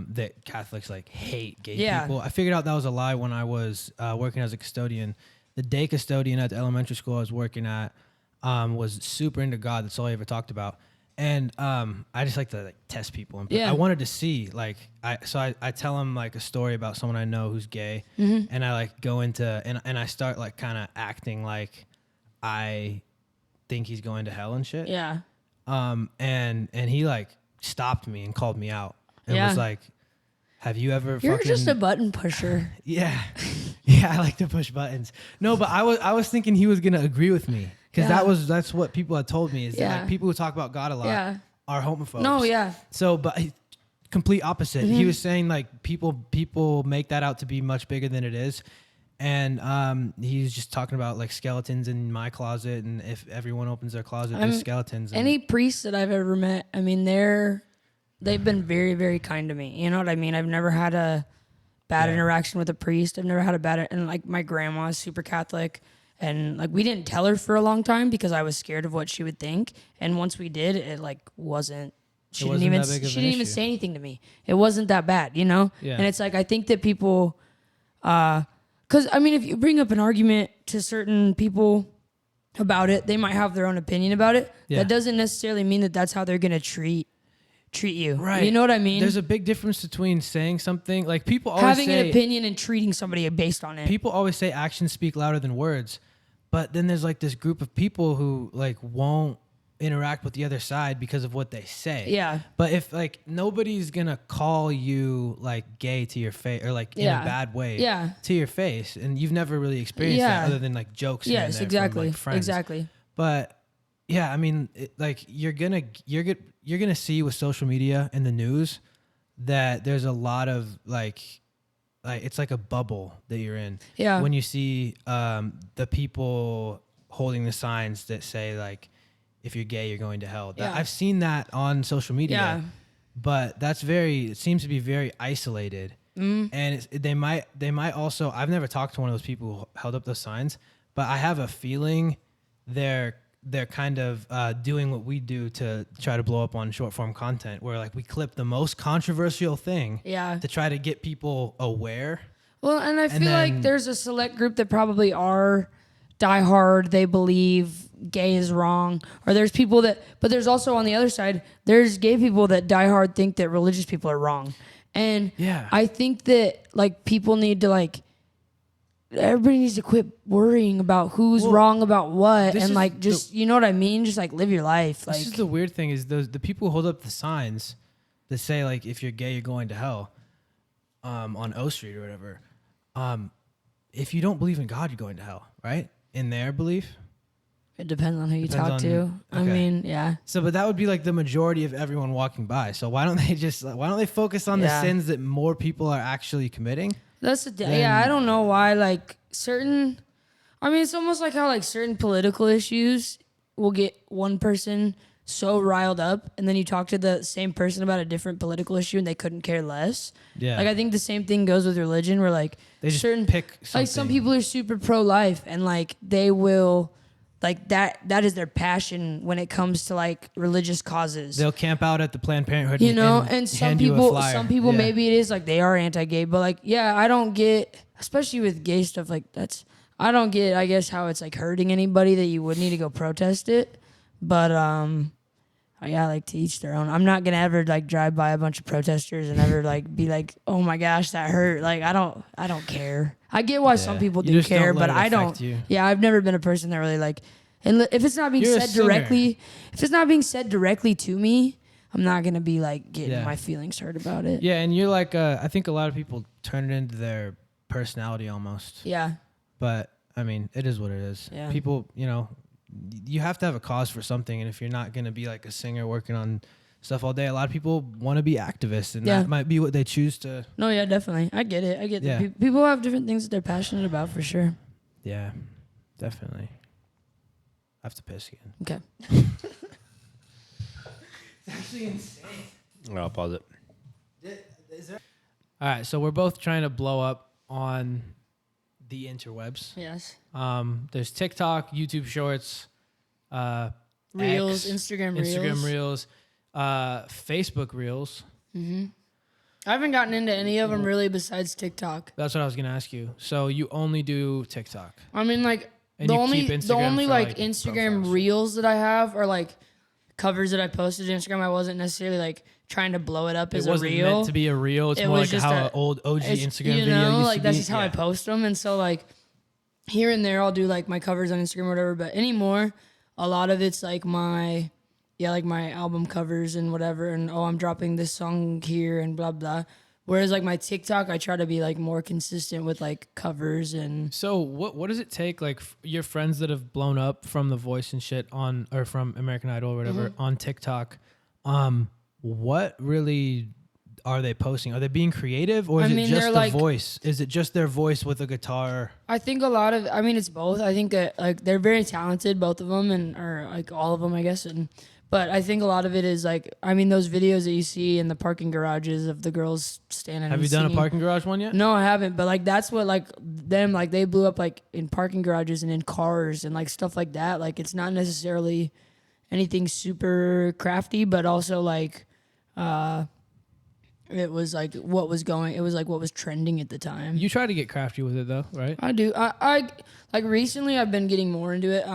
that Catholics like hate gay people. I figured out that was a lie when I was working as a custodian. The day custodian at the elementary school I was working at was super into God. That's all he ever talked about. And I just like to test people. And I wanted to see I tell him like a story about someone I know who's gay, and I like go into and I start like kind of acting like I think he's going to hell and shit. Yeah. And he like stopped me and called me out and was like, have you ever You're just a button pusher. Yeah. Yeah, I like to push buttons. No, but I was thinking he was going to agree with me because that's what people had told me is that like people who talk about God a lot are homophobes. No, yeah. So, but complete opposite. He was saying like people make that out to be much bigger than it is. And he's just talking about like skeletons in my closet, and if everyone opens their closet, there's skeletons. Any priests that I've ever met, I mean, they've been very, very kind to me. You know what I mean? I've never had a bad interaction with a priest. I've never had a bad, and like my grandma is super Catholic, and like we didn't tell her for a long time because I was scared of what she would think. And once we did, it like wasn't. She didn't even say anything to me. It wasn't that bad, you know. Yeah. And it's like I think that people. Because, I mean, if you bring up an argument to certain people about it, they might have their own opinion about it. Yeah. That doesn't necessarily mean that that's how they're going to treat you. Right. You know what I mean? There's a big difference between saying something, like people always say... Having an opinion and treating somebody based on it. People always say actions speak louder than words. But then there's like this group of people who like won't interact with the other side because of what they say. Yeah. But if like nobody's gonna call you like gay to your face or like in a bad way to your face, and you've never really experienced that other than like jokes. Yes, exactly. From, like, friends. Exactly. But yeah, I mean, like you're gonna see with social media and the news that there's a lot of like it's like a bubble that you're in. Yeah. When you see the people holding the signs that say like, if you're gay, you're going to hell. I've seen that on social media, but it seems to be very isolated. And they might also, I've never talked to one of those people who held up those signs, but I have a feeling they're kind of doing what we do to try to blow up on short form content, where like we clip the most controversial thing to try to get people aware. Well, and I feel like there's a select group that probably are diehard. They believe gay is wrong, or there's people that, but there's also on the other side, there's gay people that diehard think that religious people are wrong. And I think that like people need to like, everybody needs to quit worrying about who's wrong about what, and like just you know what I mean, just like live your life. Like, this is the weird thing is the people who hold up the signs that say like if you're gay you're going to hell on O Street or whatever. If you don't believe in God, you're going to hell, right? In their belief. It depends on who you talk to. Okay. I mean, yeah. So, but that would be like the majority of everyone walking by. So why don't they focus on the sins that more people are actually committing? That's I don't know why like it's almost like how like certain political issues will get one person so riled up, and then you talk to the same person about a different political issue and they couldn't care less. Yeah. Like I think the same thing goes with religion, where like they just pick something. Like some people are super pro-life and like they will like that is their passion when it comes to like religious causes. They'll camp out at the Planned Parenthood, and some people maybe it is like they are anti-gay, but like I don't get, especially with gay stuff like I don't get, I guess, how it's like hurting anybody that you would need to go protest it. But like to each their own. I'm not gonna ever like drive by a bunch of protesters and ever like be like, oh my gosh, that hurt. Like I don't care. I get why some people do care, but I don't. Yeah, I've never been a person that really like. And if it's not being said directly to me, I'm not gonna be like getting my feelings hurt about it. Yeah, and you're like, I think a lot of people turn it into their personality almost. Yeah. But I mean, it is what it is. Yeah. People, you have to have a cause for something, and if you're not going to be like a singer working on stuff all day, a lot of people want to be activists, and that might be what they choose to. No, yeah, definitely. I get it. That people have different things that they're passionate about, for sure. Yeah, definitely. I have to piss again. Okay. It's actually insane. I'll pause it. All right, so we're both trying to blow up on the interwebs. Yes. There's TikTok, YouTube Shorts, Reels, X, Instagram Reels, Facebook Reels. Mm-hmm. I haven't gotten into any of them really besides TikTok. That's what I was gonna ask you. So you only do TikTok? I mean, like the only like Instagram profiles. Reels that I have are like covers that I posted to Instagram. I wasn't necessarily like trying to blow it up as a reel. It wasn't meant to be a reel. It's more like how an old OG Instagram video used like to that's be. just how I post them. And so like here and there, I'll do like my covers on Instagram or whatever. But anymore, a lot of it's like my album covers and whatever. And I'm dropping this song here and blah blah. Whereas like my TikTok, I try to be like more consistent with like covers and. So what does it take? Like your friends that have blown up from The Voice and shit or from American Idol or whatever on TikTok, what really are they posting? Are they being creative or is it just the voice? Is it just their voice with a guitar? I think it's both. I think that like they're very talented, both of them, or like all of them, I guess. But I think a lot of it is like, those videos that you see in the parking garages of the girls standing. Have you done a parking garage one yet? No, I haven't. But like that's what like them like they blew up like in parking garages and in cars and like stuff like that. Like it's not necessarily anything super crafty, but also like it was like what was trending at the time. You try to get crafty with it though, right? I do. I like recently I've been getting more into it.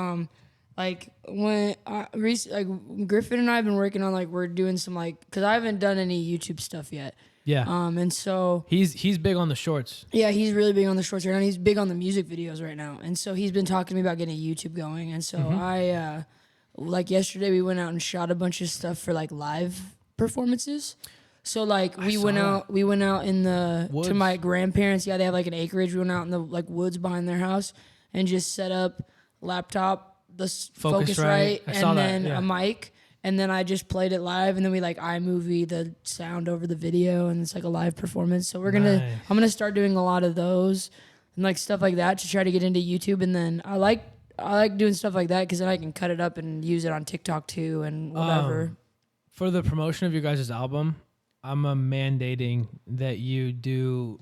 Like when Griffin and I have been working on like we're doing some like because I haven't done any YouTube stuff yet. Yeah. And so he's big on the shorts. Yeah, he's really big on the shorts right now. He's big on the music videos right now, and so he's been talking to me about getting YouTube going. And so I like yesterday we went out and shot a bunch of stuff for like live performances. So like we went out in the woods. To my grandparents. Yeah, they have like an acreage. We went out in the like woods behind their house and just set up laptop. The Focusrite and then a mic, and then I just played it live, and then we like iMovie the sound over the video, and it's like a live performance. So I'm gonna start doing a lot of those and like stuff like that to try to get into YouTube, and then I like doing stuff like that because then I can cut it up and use it on TikTok too and whatever. For the promotion of your guys' album, I'm mandating that you do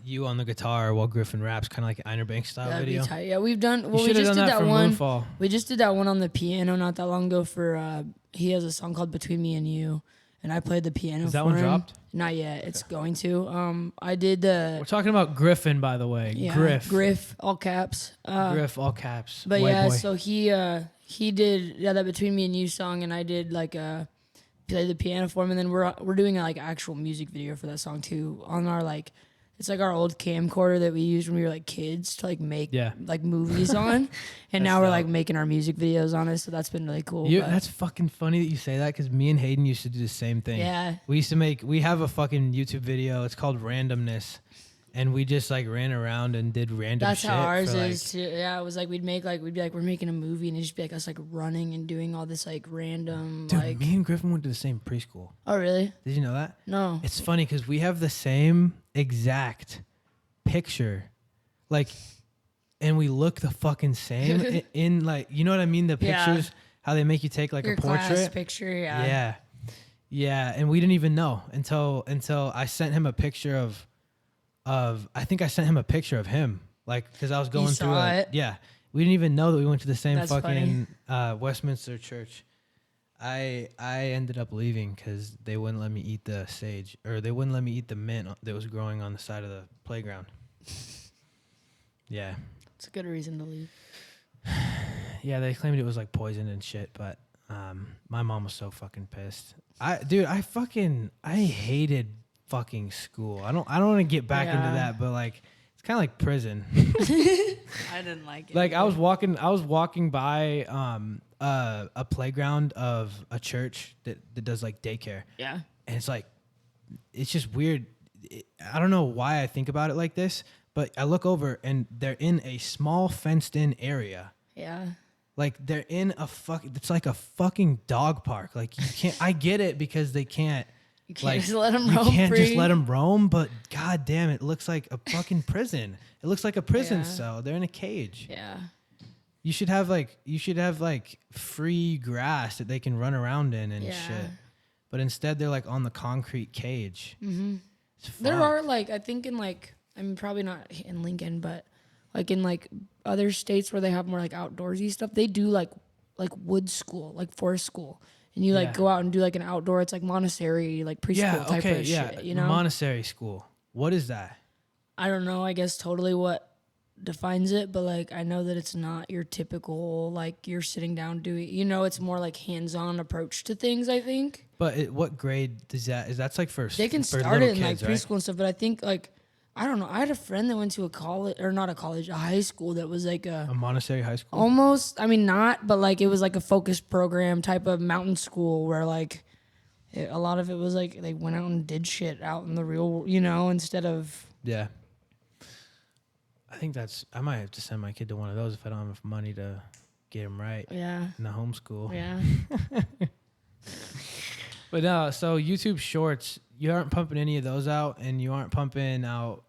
you on the guitar while Griffin raps, kind of like an Einer Banks style That'd video. Be tight. Yeah, we've done. Well, we just did that one. Moonfall. We just did that one on the piano not that long ago. For he has a song called "Between Me and You," and I played the piano. Is that for one him. dropped? Not yet. It's going to. I did the. We're talking about Griffin, by the way. Yeah, Griff, all caps. Griff, all caps. But White yeah, boy. so he did that "Between Me and You" song, and I did like play the piano for him, and then we're doing a like actual music video for that song too on our like it's like our old camcorder that we used when we were like kids to like make like movies on, and now we're like making our music videos on it, so that's been really cool. That's fucking funny that you say that because me and Hayden used to do the same thing. Yeah, we have a fucking YouTube video. It's called Randomness. And we just like ran around and did random shit. That's how ours is too. Yeah, it was like we'd be like we're making a movie and it'd just be like us like running and doing all this like random. Dude, like. Me and Griffin went to the same preschool. Oh really? Did you know that? No. It's funny because we have the same exact picture, like, and we look the fucking same in like you know what I mean? The pictures, how they make you take like your a portrait class picture. Yeah. Yeah, and we didn't even know until I sent him a picture of I think I sent him a picture of him, like, because I was going through it. Yeah, we didn't even know that we went to the same fucking Westminster church. I ended up leaving because they wouldn't let me eat the sage, or they wouldn't let me eat the mint that was growing on the side of the playground. Yeah, it's a good reason to leave. Yeah, they claimed it was like poison and shit, but my mom was so fucking pissed. I hated fucking school. I don't want to get back into that, but like it's kind of like prison. I didn't like it. Like I was walking by a playground of a church that does like daycare. Yeah. And it's like it's just weird. I don't know why I think about it like this, but I look over and they're in a small fenced in area. Yeah. Like they're in it's like a fucking dog park. Like you can't I get it because they can't You can't just let them roam. You can't just let them roam, but god damn, it looks like a fucking prison. It looks like a prison cell. They're in a cage. Yeah. You should have like free grass that they can run around in and shit. But instead they're like on the concrete cage. Mm-hmm. There are like I think in like probably not in Lincoln, but like in like other states where they have more like outdoorsy stuff, they do like wood school, like forest school. and you like go out and do like an outdoor. It's like Montessori, like preschool type of shit. You know, Montessori school. What is that? I don't know. I guess totally what defines it, but like I know that it's not your typical like you're sitting down doing. You know, it's more like hands-on approach to things. I think. But what grade is that? That's like for they can start it in like preschool and stuff. But I think like. I don't know. I had a friend that went to a college, or not a college, a high school that was like a Montessori high school? Almost, I mean, not, but like it was like a focused program type of mountain school where like a lot of it was like they went out and did shit out in the real, you know, instead of. Yeah. I think I might have to send my kid to one of those if I don't have enough money to get him right. Yeah. In the homeschool. Yeah. But no, so YouTube Shorts, you aren't pumping any of those out, and you aren't pumping out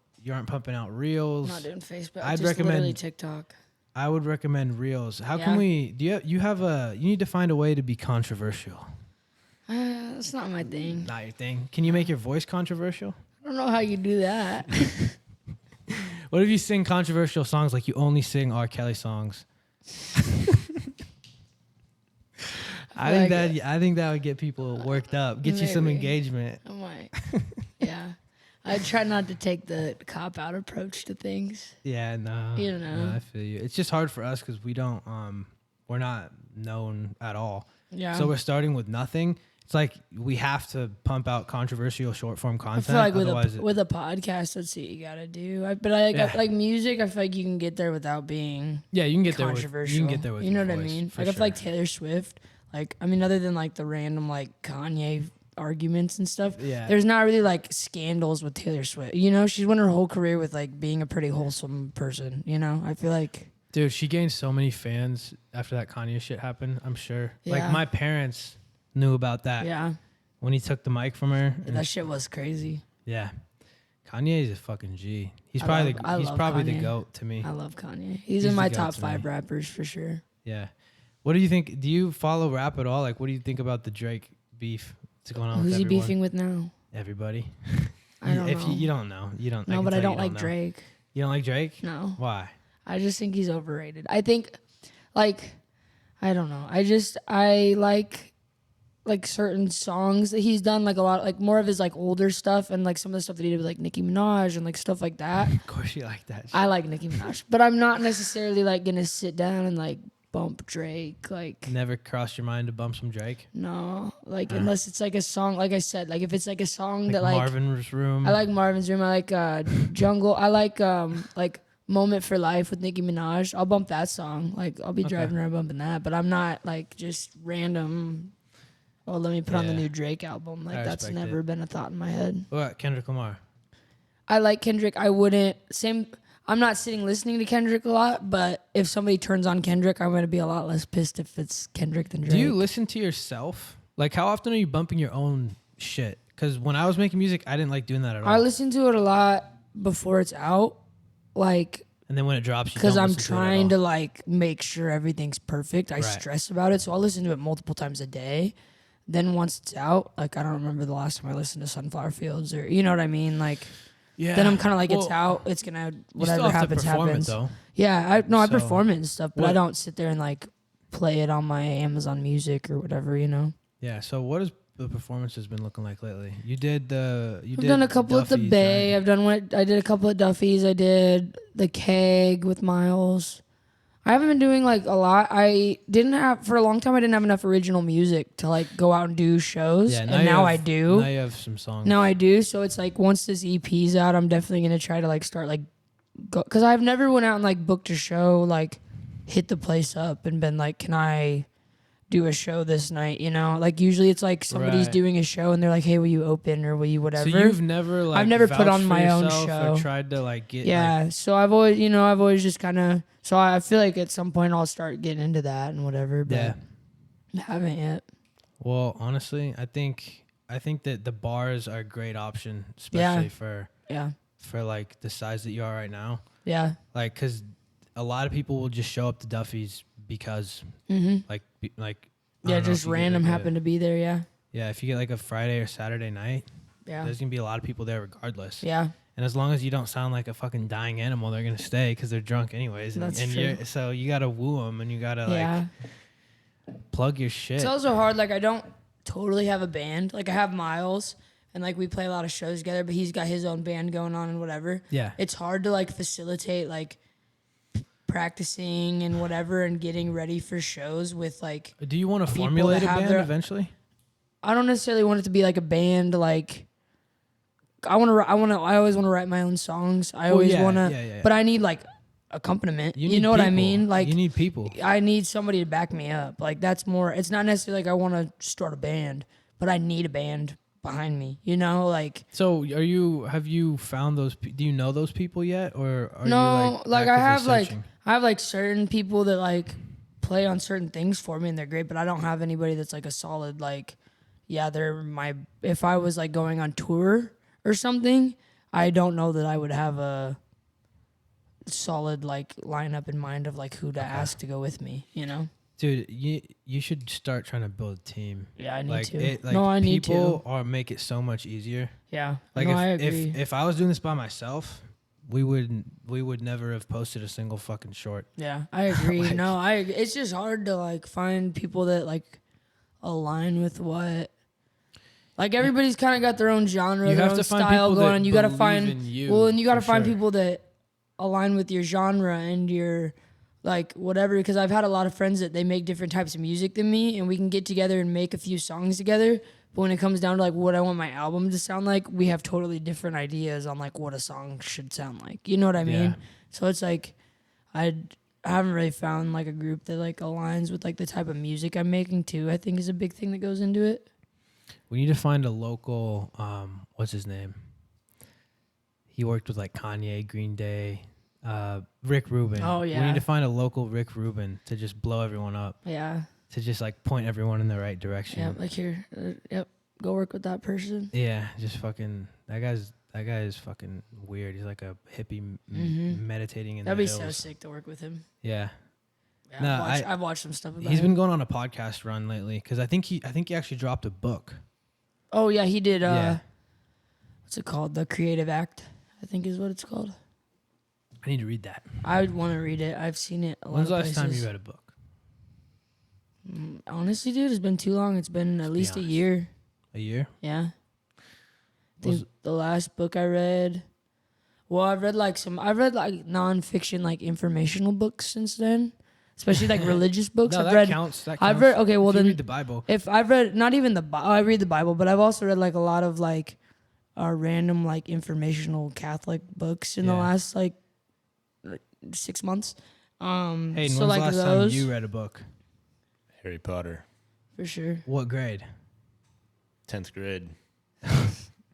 Reels. I'm not doing Facebook. I'd just recommend literally TikTok. I would recommend Reels. How can we? You need to find a way to be controversial. That's not my thing. Not your thing. Can you make your voice controversial? I don't know how you do that. What if you sing controversial songs like you only sing R. Kelly songs? I think that would get people worked up, get you some engagement. I might. Yeah. I try not to take the cop-out approach to things. Yeah, no. You know. No, I feel you. It's just hard for us because we're not known at all. Yeah. So we're starting with nothing. It's like we have to pump out controversial short-form content. I feel like with a podcast, that's what you gotta do. Like music, I feel like you can get there without being you can get controversial. You can get there with you know your what voice, I mean? for Like I sure. feel like Taylor Swift. Like I mean, other than like the random like Kanye arguments and stuff, there's not really like scandals with Taylor Swift. You know, she's went her whole career with like being a pretty wholesome person. You know, I feel like. Dude, she gained so many fans after that Kanye shit happened. I'm sure. Yeah. Like my parents knew about that. Yeah. When he took the mic from her. Yeah, that shit was crazy. Yeah. Kanye is a fucking G. He's probably the GOAT to me. I love Kanye. He's in my top 5 rappers for sure. Yeah. What do you think? Do you follow rap at all? Like, what do you think about the Drake beef that's going on with everyone? Who's he beefing with now? Everybody. I don't know. You don't know. You don't. No, but I don't like Drake. You don't like Drake? No. Why? I just think he's overrated. I think, like, I don't know. I like certain songs that he's done, like a lot, like more of his like older stuff, and like some of the stuff that he did with like Nicki Minaj and like stuff like that. Of course you like that shit. I like Nicki Minaj, but I'm not necessarily like gonna sit down and like bump Drake. Like never crossed your mind to bump some Drake? No, like unless it's like a song, like I said, like if it's like a song that like Marvin's Room. I like Marvin's Room. I like Jungle. I like Moment for Life with Nicki Minaj. I'll bump that song. Like I'll be driving around bumping that, but I'm not like just random. Oh, let me put on the new Drake album. Like that's never been a thought in my head. What, Kendrick Lamar? I like Kendrick. I wouldn't I'm not sitting listening to Kendrick a lot, but if somebody turns on Kendrick, I'm gonna be a lot less pissed if it's Kendrick than Drake. Do you listen to yourself? Like, how often are you bumping your own shit? Because when I was making music, I didn't like doing that at all. I listen to it a lot before it's out, like. And then when it drops, because I'm trying to like make sure everything's perfect. I stress about it, so I'll listen to it multiple times a day. Then once it's out, like I don't remember the last time I listened to Sunflower Fields or you know what I mean, like. Yeah. Then I'm kind of like, it's out. It's gonna whatever happens happens. Yeah, I perform it and stuff, but I don't sit there and like play it on my Amazon Music or whatever, you know. Yeah. So what has the performances been looking like lately? I've done a couple at the Bay. Right? I did a couple at Duffy's. I did the Keg with Miles. I haven't been doing like a lot. For a long time I didn't have enough original music to like go out and do shows. Yeah, now I do. Now you have some songs. Now I do. So it's like once this EP's out, I'm definitely gonna try to like start like because I've never went out and like booked a show, like hit the place up and been like, can I do a show this night? You know, like usually it's like somebody's doing a show and they're like, hey, will you open or will you whatever? So you've never like I've never put on my own show or tried to like get so I've always just kind of. So I feel like at some point I'll start getting into that and whatever, but I haven't yet. Well, honestly, I think that the bars are a great option, especially for like the size that you are right now. Yeah. Like, because a lot of people will just show up to Duffy's because, just random happen to be there. Yeah. Yeah. If you get like a Friday or Saturday night, there's gonna be a lot of people there regardless. Yeah. And as long as you don't sound like a fucking dying animal, they're gonna stay because they're drunk anyways. That's true. So you gotta woo them, and you gotta plug your shit. It's also hard. Like, I don't totally have a band. Like, I have Miles, and like we play a lot of shows together, but he's got his own band going on and whatever. Yeah. It's hard to like facilitate like practicing and whatever and getting ready for shows with like. Do you want to formulate a band eventually? I don't necessarily want it to be like a band. Like, I always want to write my own songs. I always want to, but I need like accompaniment. You know what I mean? Like, you need people. I need somebody to back me up. Like, that's more. It's not necessarily like I want to start a band, but I need a band behind me. You know, like. So have you found those? Do you know those people yet, or are no? You like I have like certain people that like play on certain things for me, and they're great. But I don't have anybody that's like a solid like. Yeah, they're my. If I was like going on tour or something, I don't know that I would have a solid like lineup in mind of like who to ask to go with me. You know, dude, you should start trying to build a team. Yeah, I need to. I need to. People make it so much easier. Yeah, like I agree. If I was doing this by myself, we would never have posted a single fucking short. Yeah, I agree. It's just hard to like find people that like align with what. Like, everybody's kind of got their own genre, their own style going on. You got to find, and you got to find people that align with your genre and your, like, whatever. Because I've had a lot of friends that they make different types of music than me, and we can get together and make a few songs together. But when it comes down to, like, what I want my album to sound like, we have totally different ideas on, like, what a song should sound like. You know what I mean? Yeah. So it's like, I haven't really found, like, a group that, like, aligns with, like, the type of music I'm making, too, I think is a big thing that goes into it. We need to find a local, what's his name? He worked with like Kanye, Green Day, Rick Rubin. Oh, yeah. We need to find a local Rick Rubin to just blow everyone up. Yeah. To just like point everyone in the right direction. Yeah, like here, go work with that person. Yeah, just fucking, that guy is fucking weird. He's like a hippie meditating in the hills. That'd be so sick to work with him. Yeah. Yeah, no, I've watched some stuff about him. He's been going on a podcast run lately because I think he actually dropped a book. Oh yeah, he did. What's it called? The Creative Act, I think is what it's called. I need to read that. I would want to read it. I've seen it a lot of places. When's the last time you read a book? Honestly, dude, it's been too long. It's been at least a year. A year? Yeah. I think the last book I read. Well, I've read like nonfiction, like informational books since then. Especially like religious books. No, that counts. That counts. I've read. Okay, well then read the Bible. If I've read not even the Bible, I read the Bible, but I've also read like a lot of like random like informational Catholic books in the last like 6 months. Hayden, when's the last time you read a book? Harry Potter. For sure. What grade? 10th grade.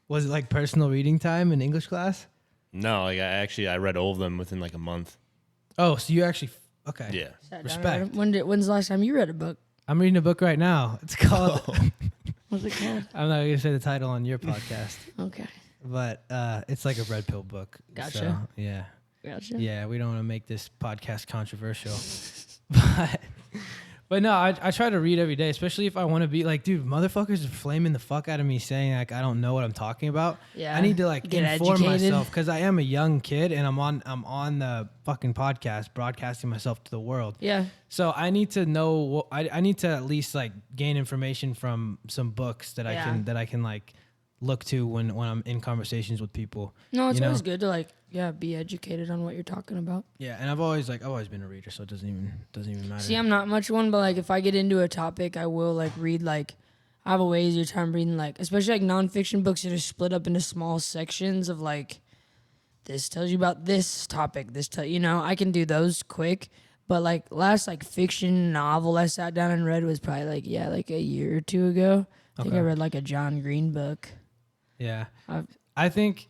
Was it like personal reading time in English class? No, like I read all of them within like a month. Oh, so you actually. Okay. Yeah. Respect. When's the last time you read a book? I'm reading a book right now. It's called. What's it called? I'm not going to say the title on your podcast. Okay. But it's like a red pill book. Gotcha. So, yeah. Gotcha. Yeah, we don't want to make this podcast controversial. But no, I try to read every day, especially if I want to be like, dude, motherfuckers are flaming the fuck out of me saying like I don't know what I'm talking about. Yeah. I need to like get inform educated. myself because I am a young kid and I'm on the fucking podcast broadcasting myself to the world. Yeah. So I need to know. I need to at least like gain information from some books that I can like look to when I'm in conversations with people. No, it's always good to like be educated on what you're talking about. Yeah, and I've always been a reader, so it doesn't even matter. See, I'm not much one, but like if I get into a topic, I will like read like I have a way easier time reading like especially like nonfiction books that are split up into small sections of like this tells you about this topic, I can do those quick. But like last like fiction novel I sat down and read was probably like a year or two ago. I think I read like a John Green book. Yeah. I think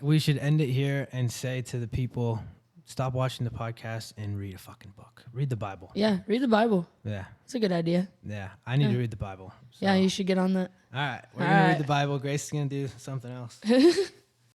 we should end it here and say to the people, stop watching the podcast and read a fucking book. Read the Bible. Yeah, read the Bible. Yeah. It's a good idea. Yeah. I need to read the Bible. So. Yeah, you should get on that. All right. We're going to read the Bible. Grace is going to do something else.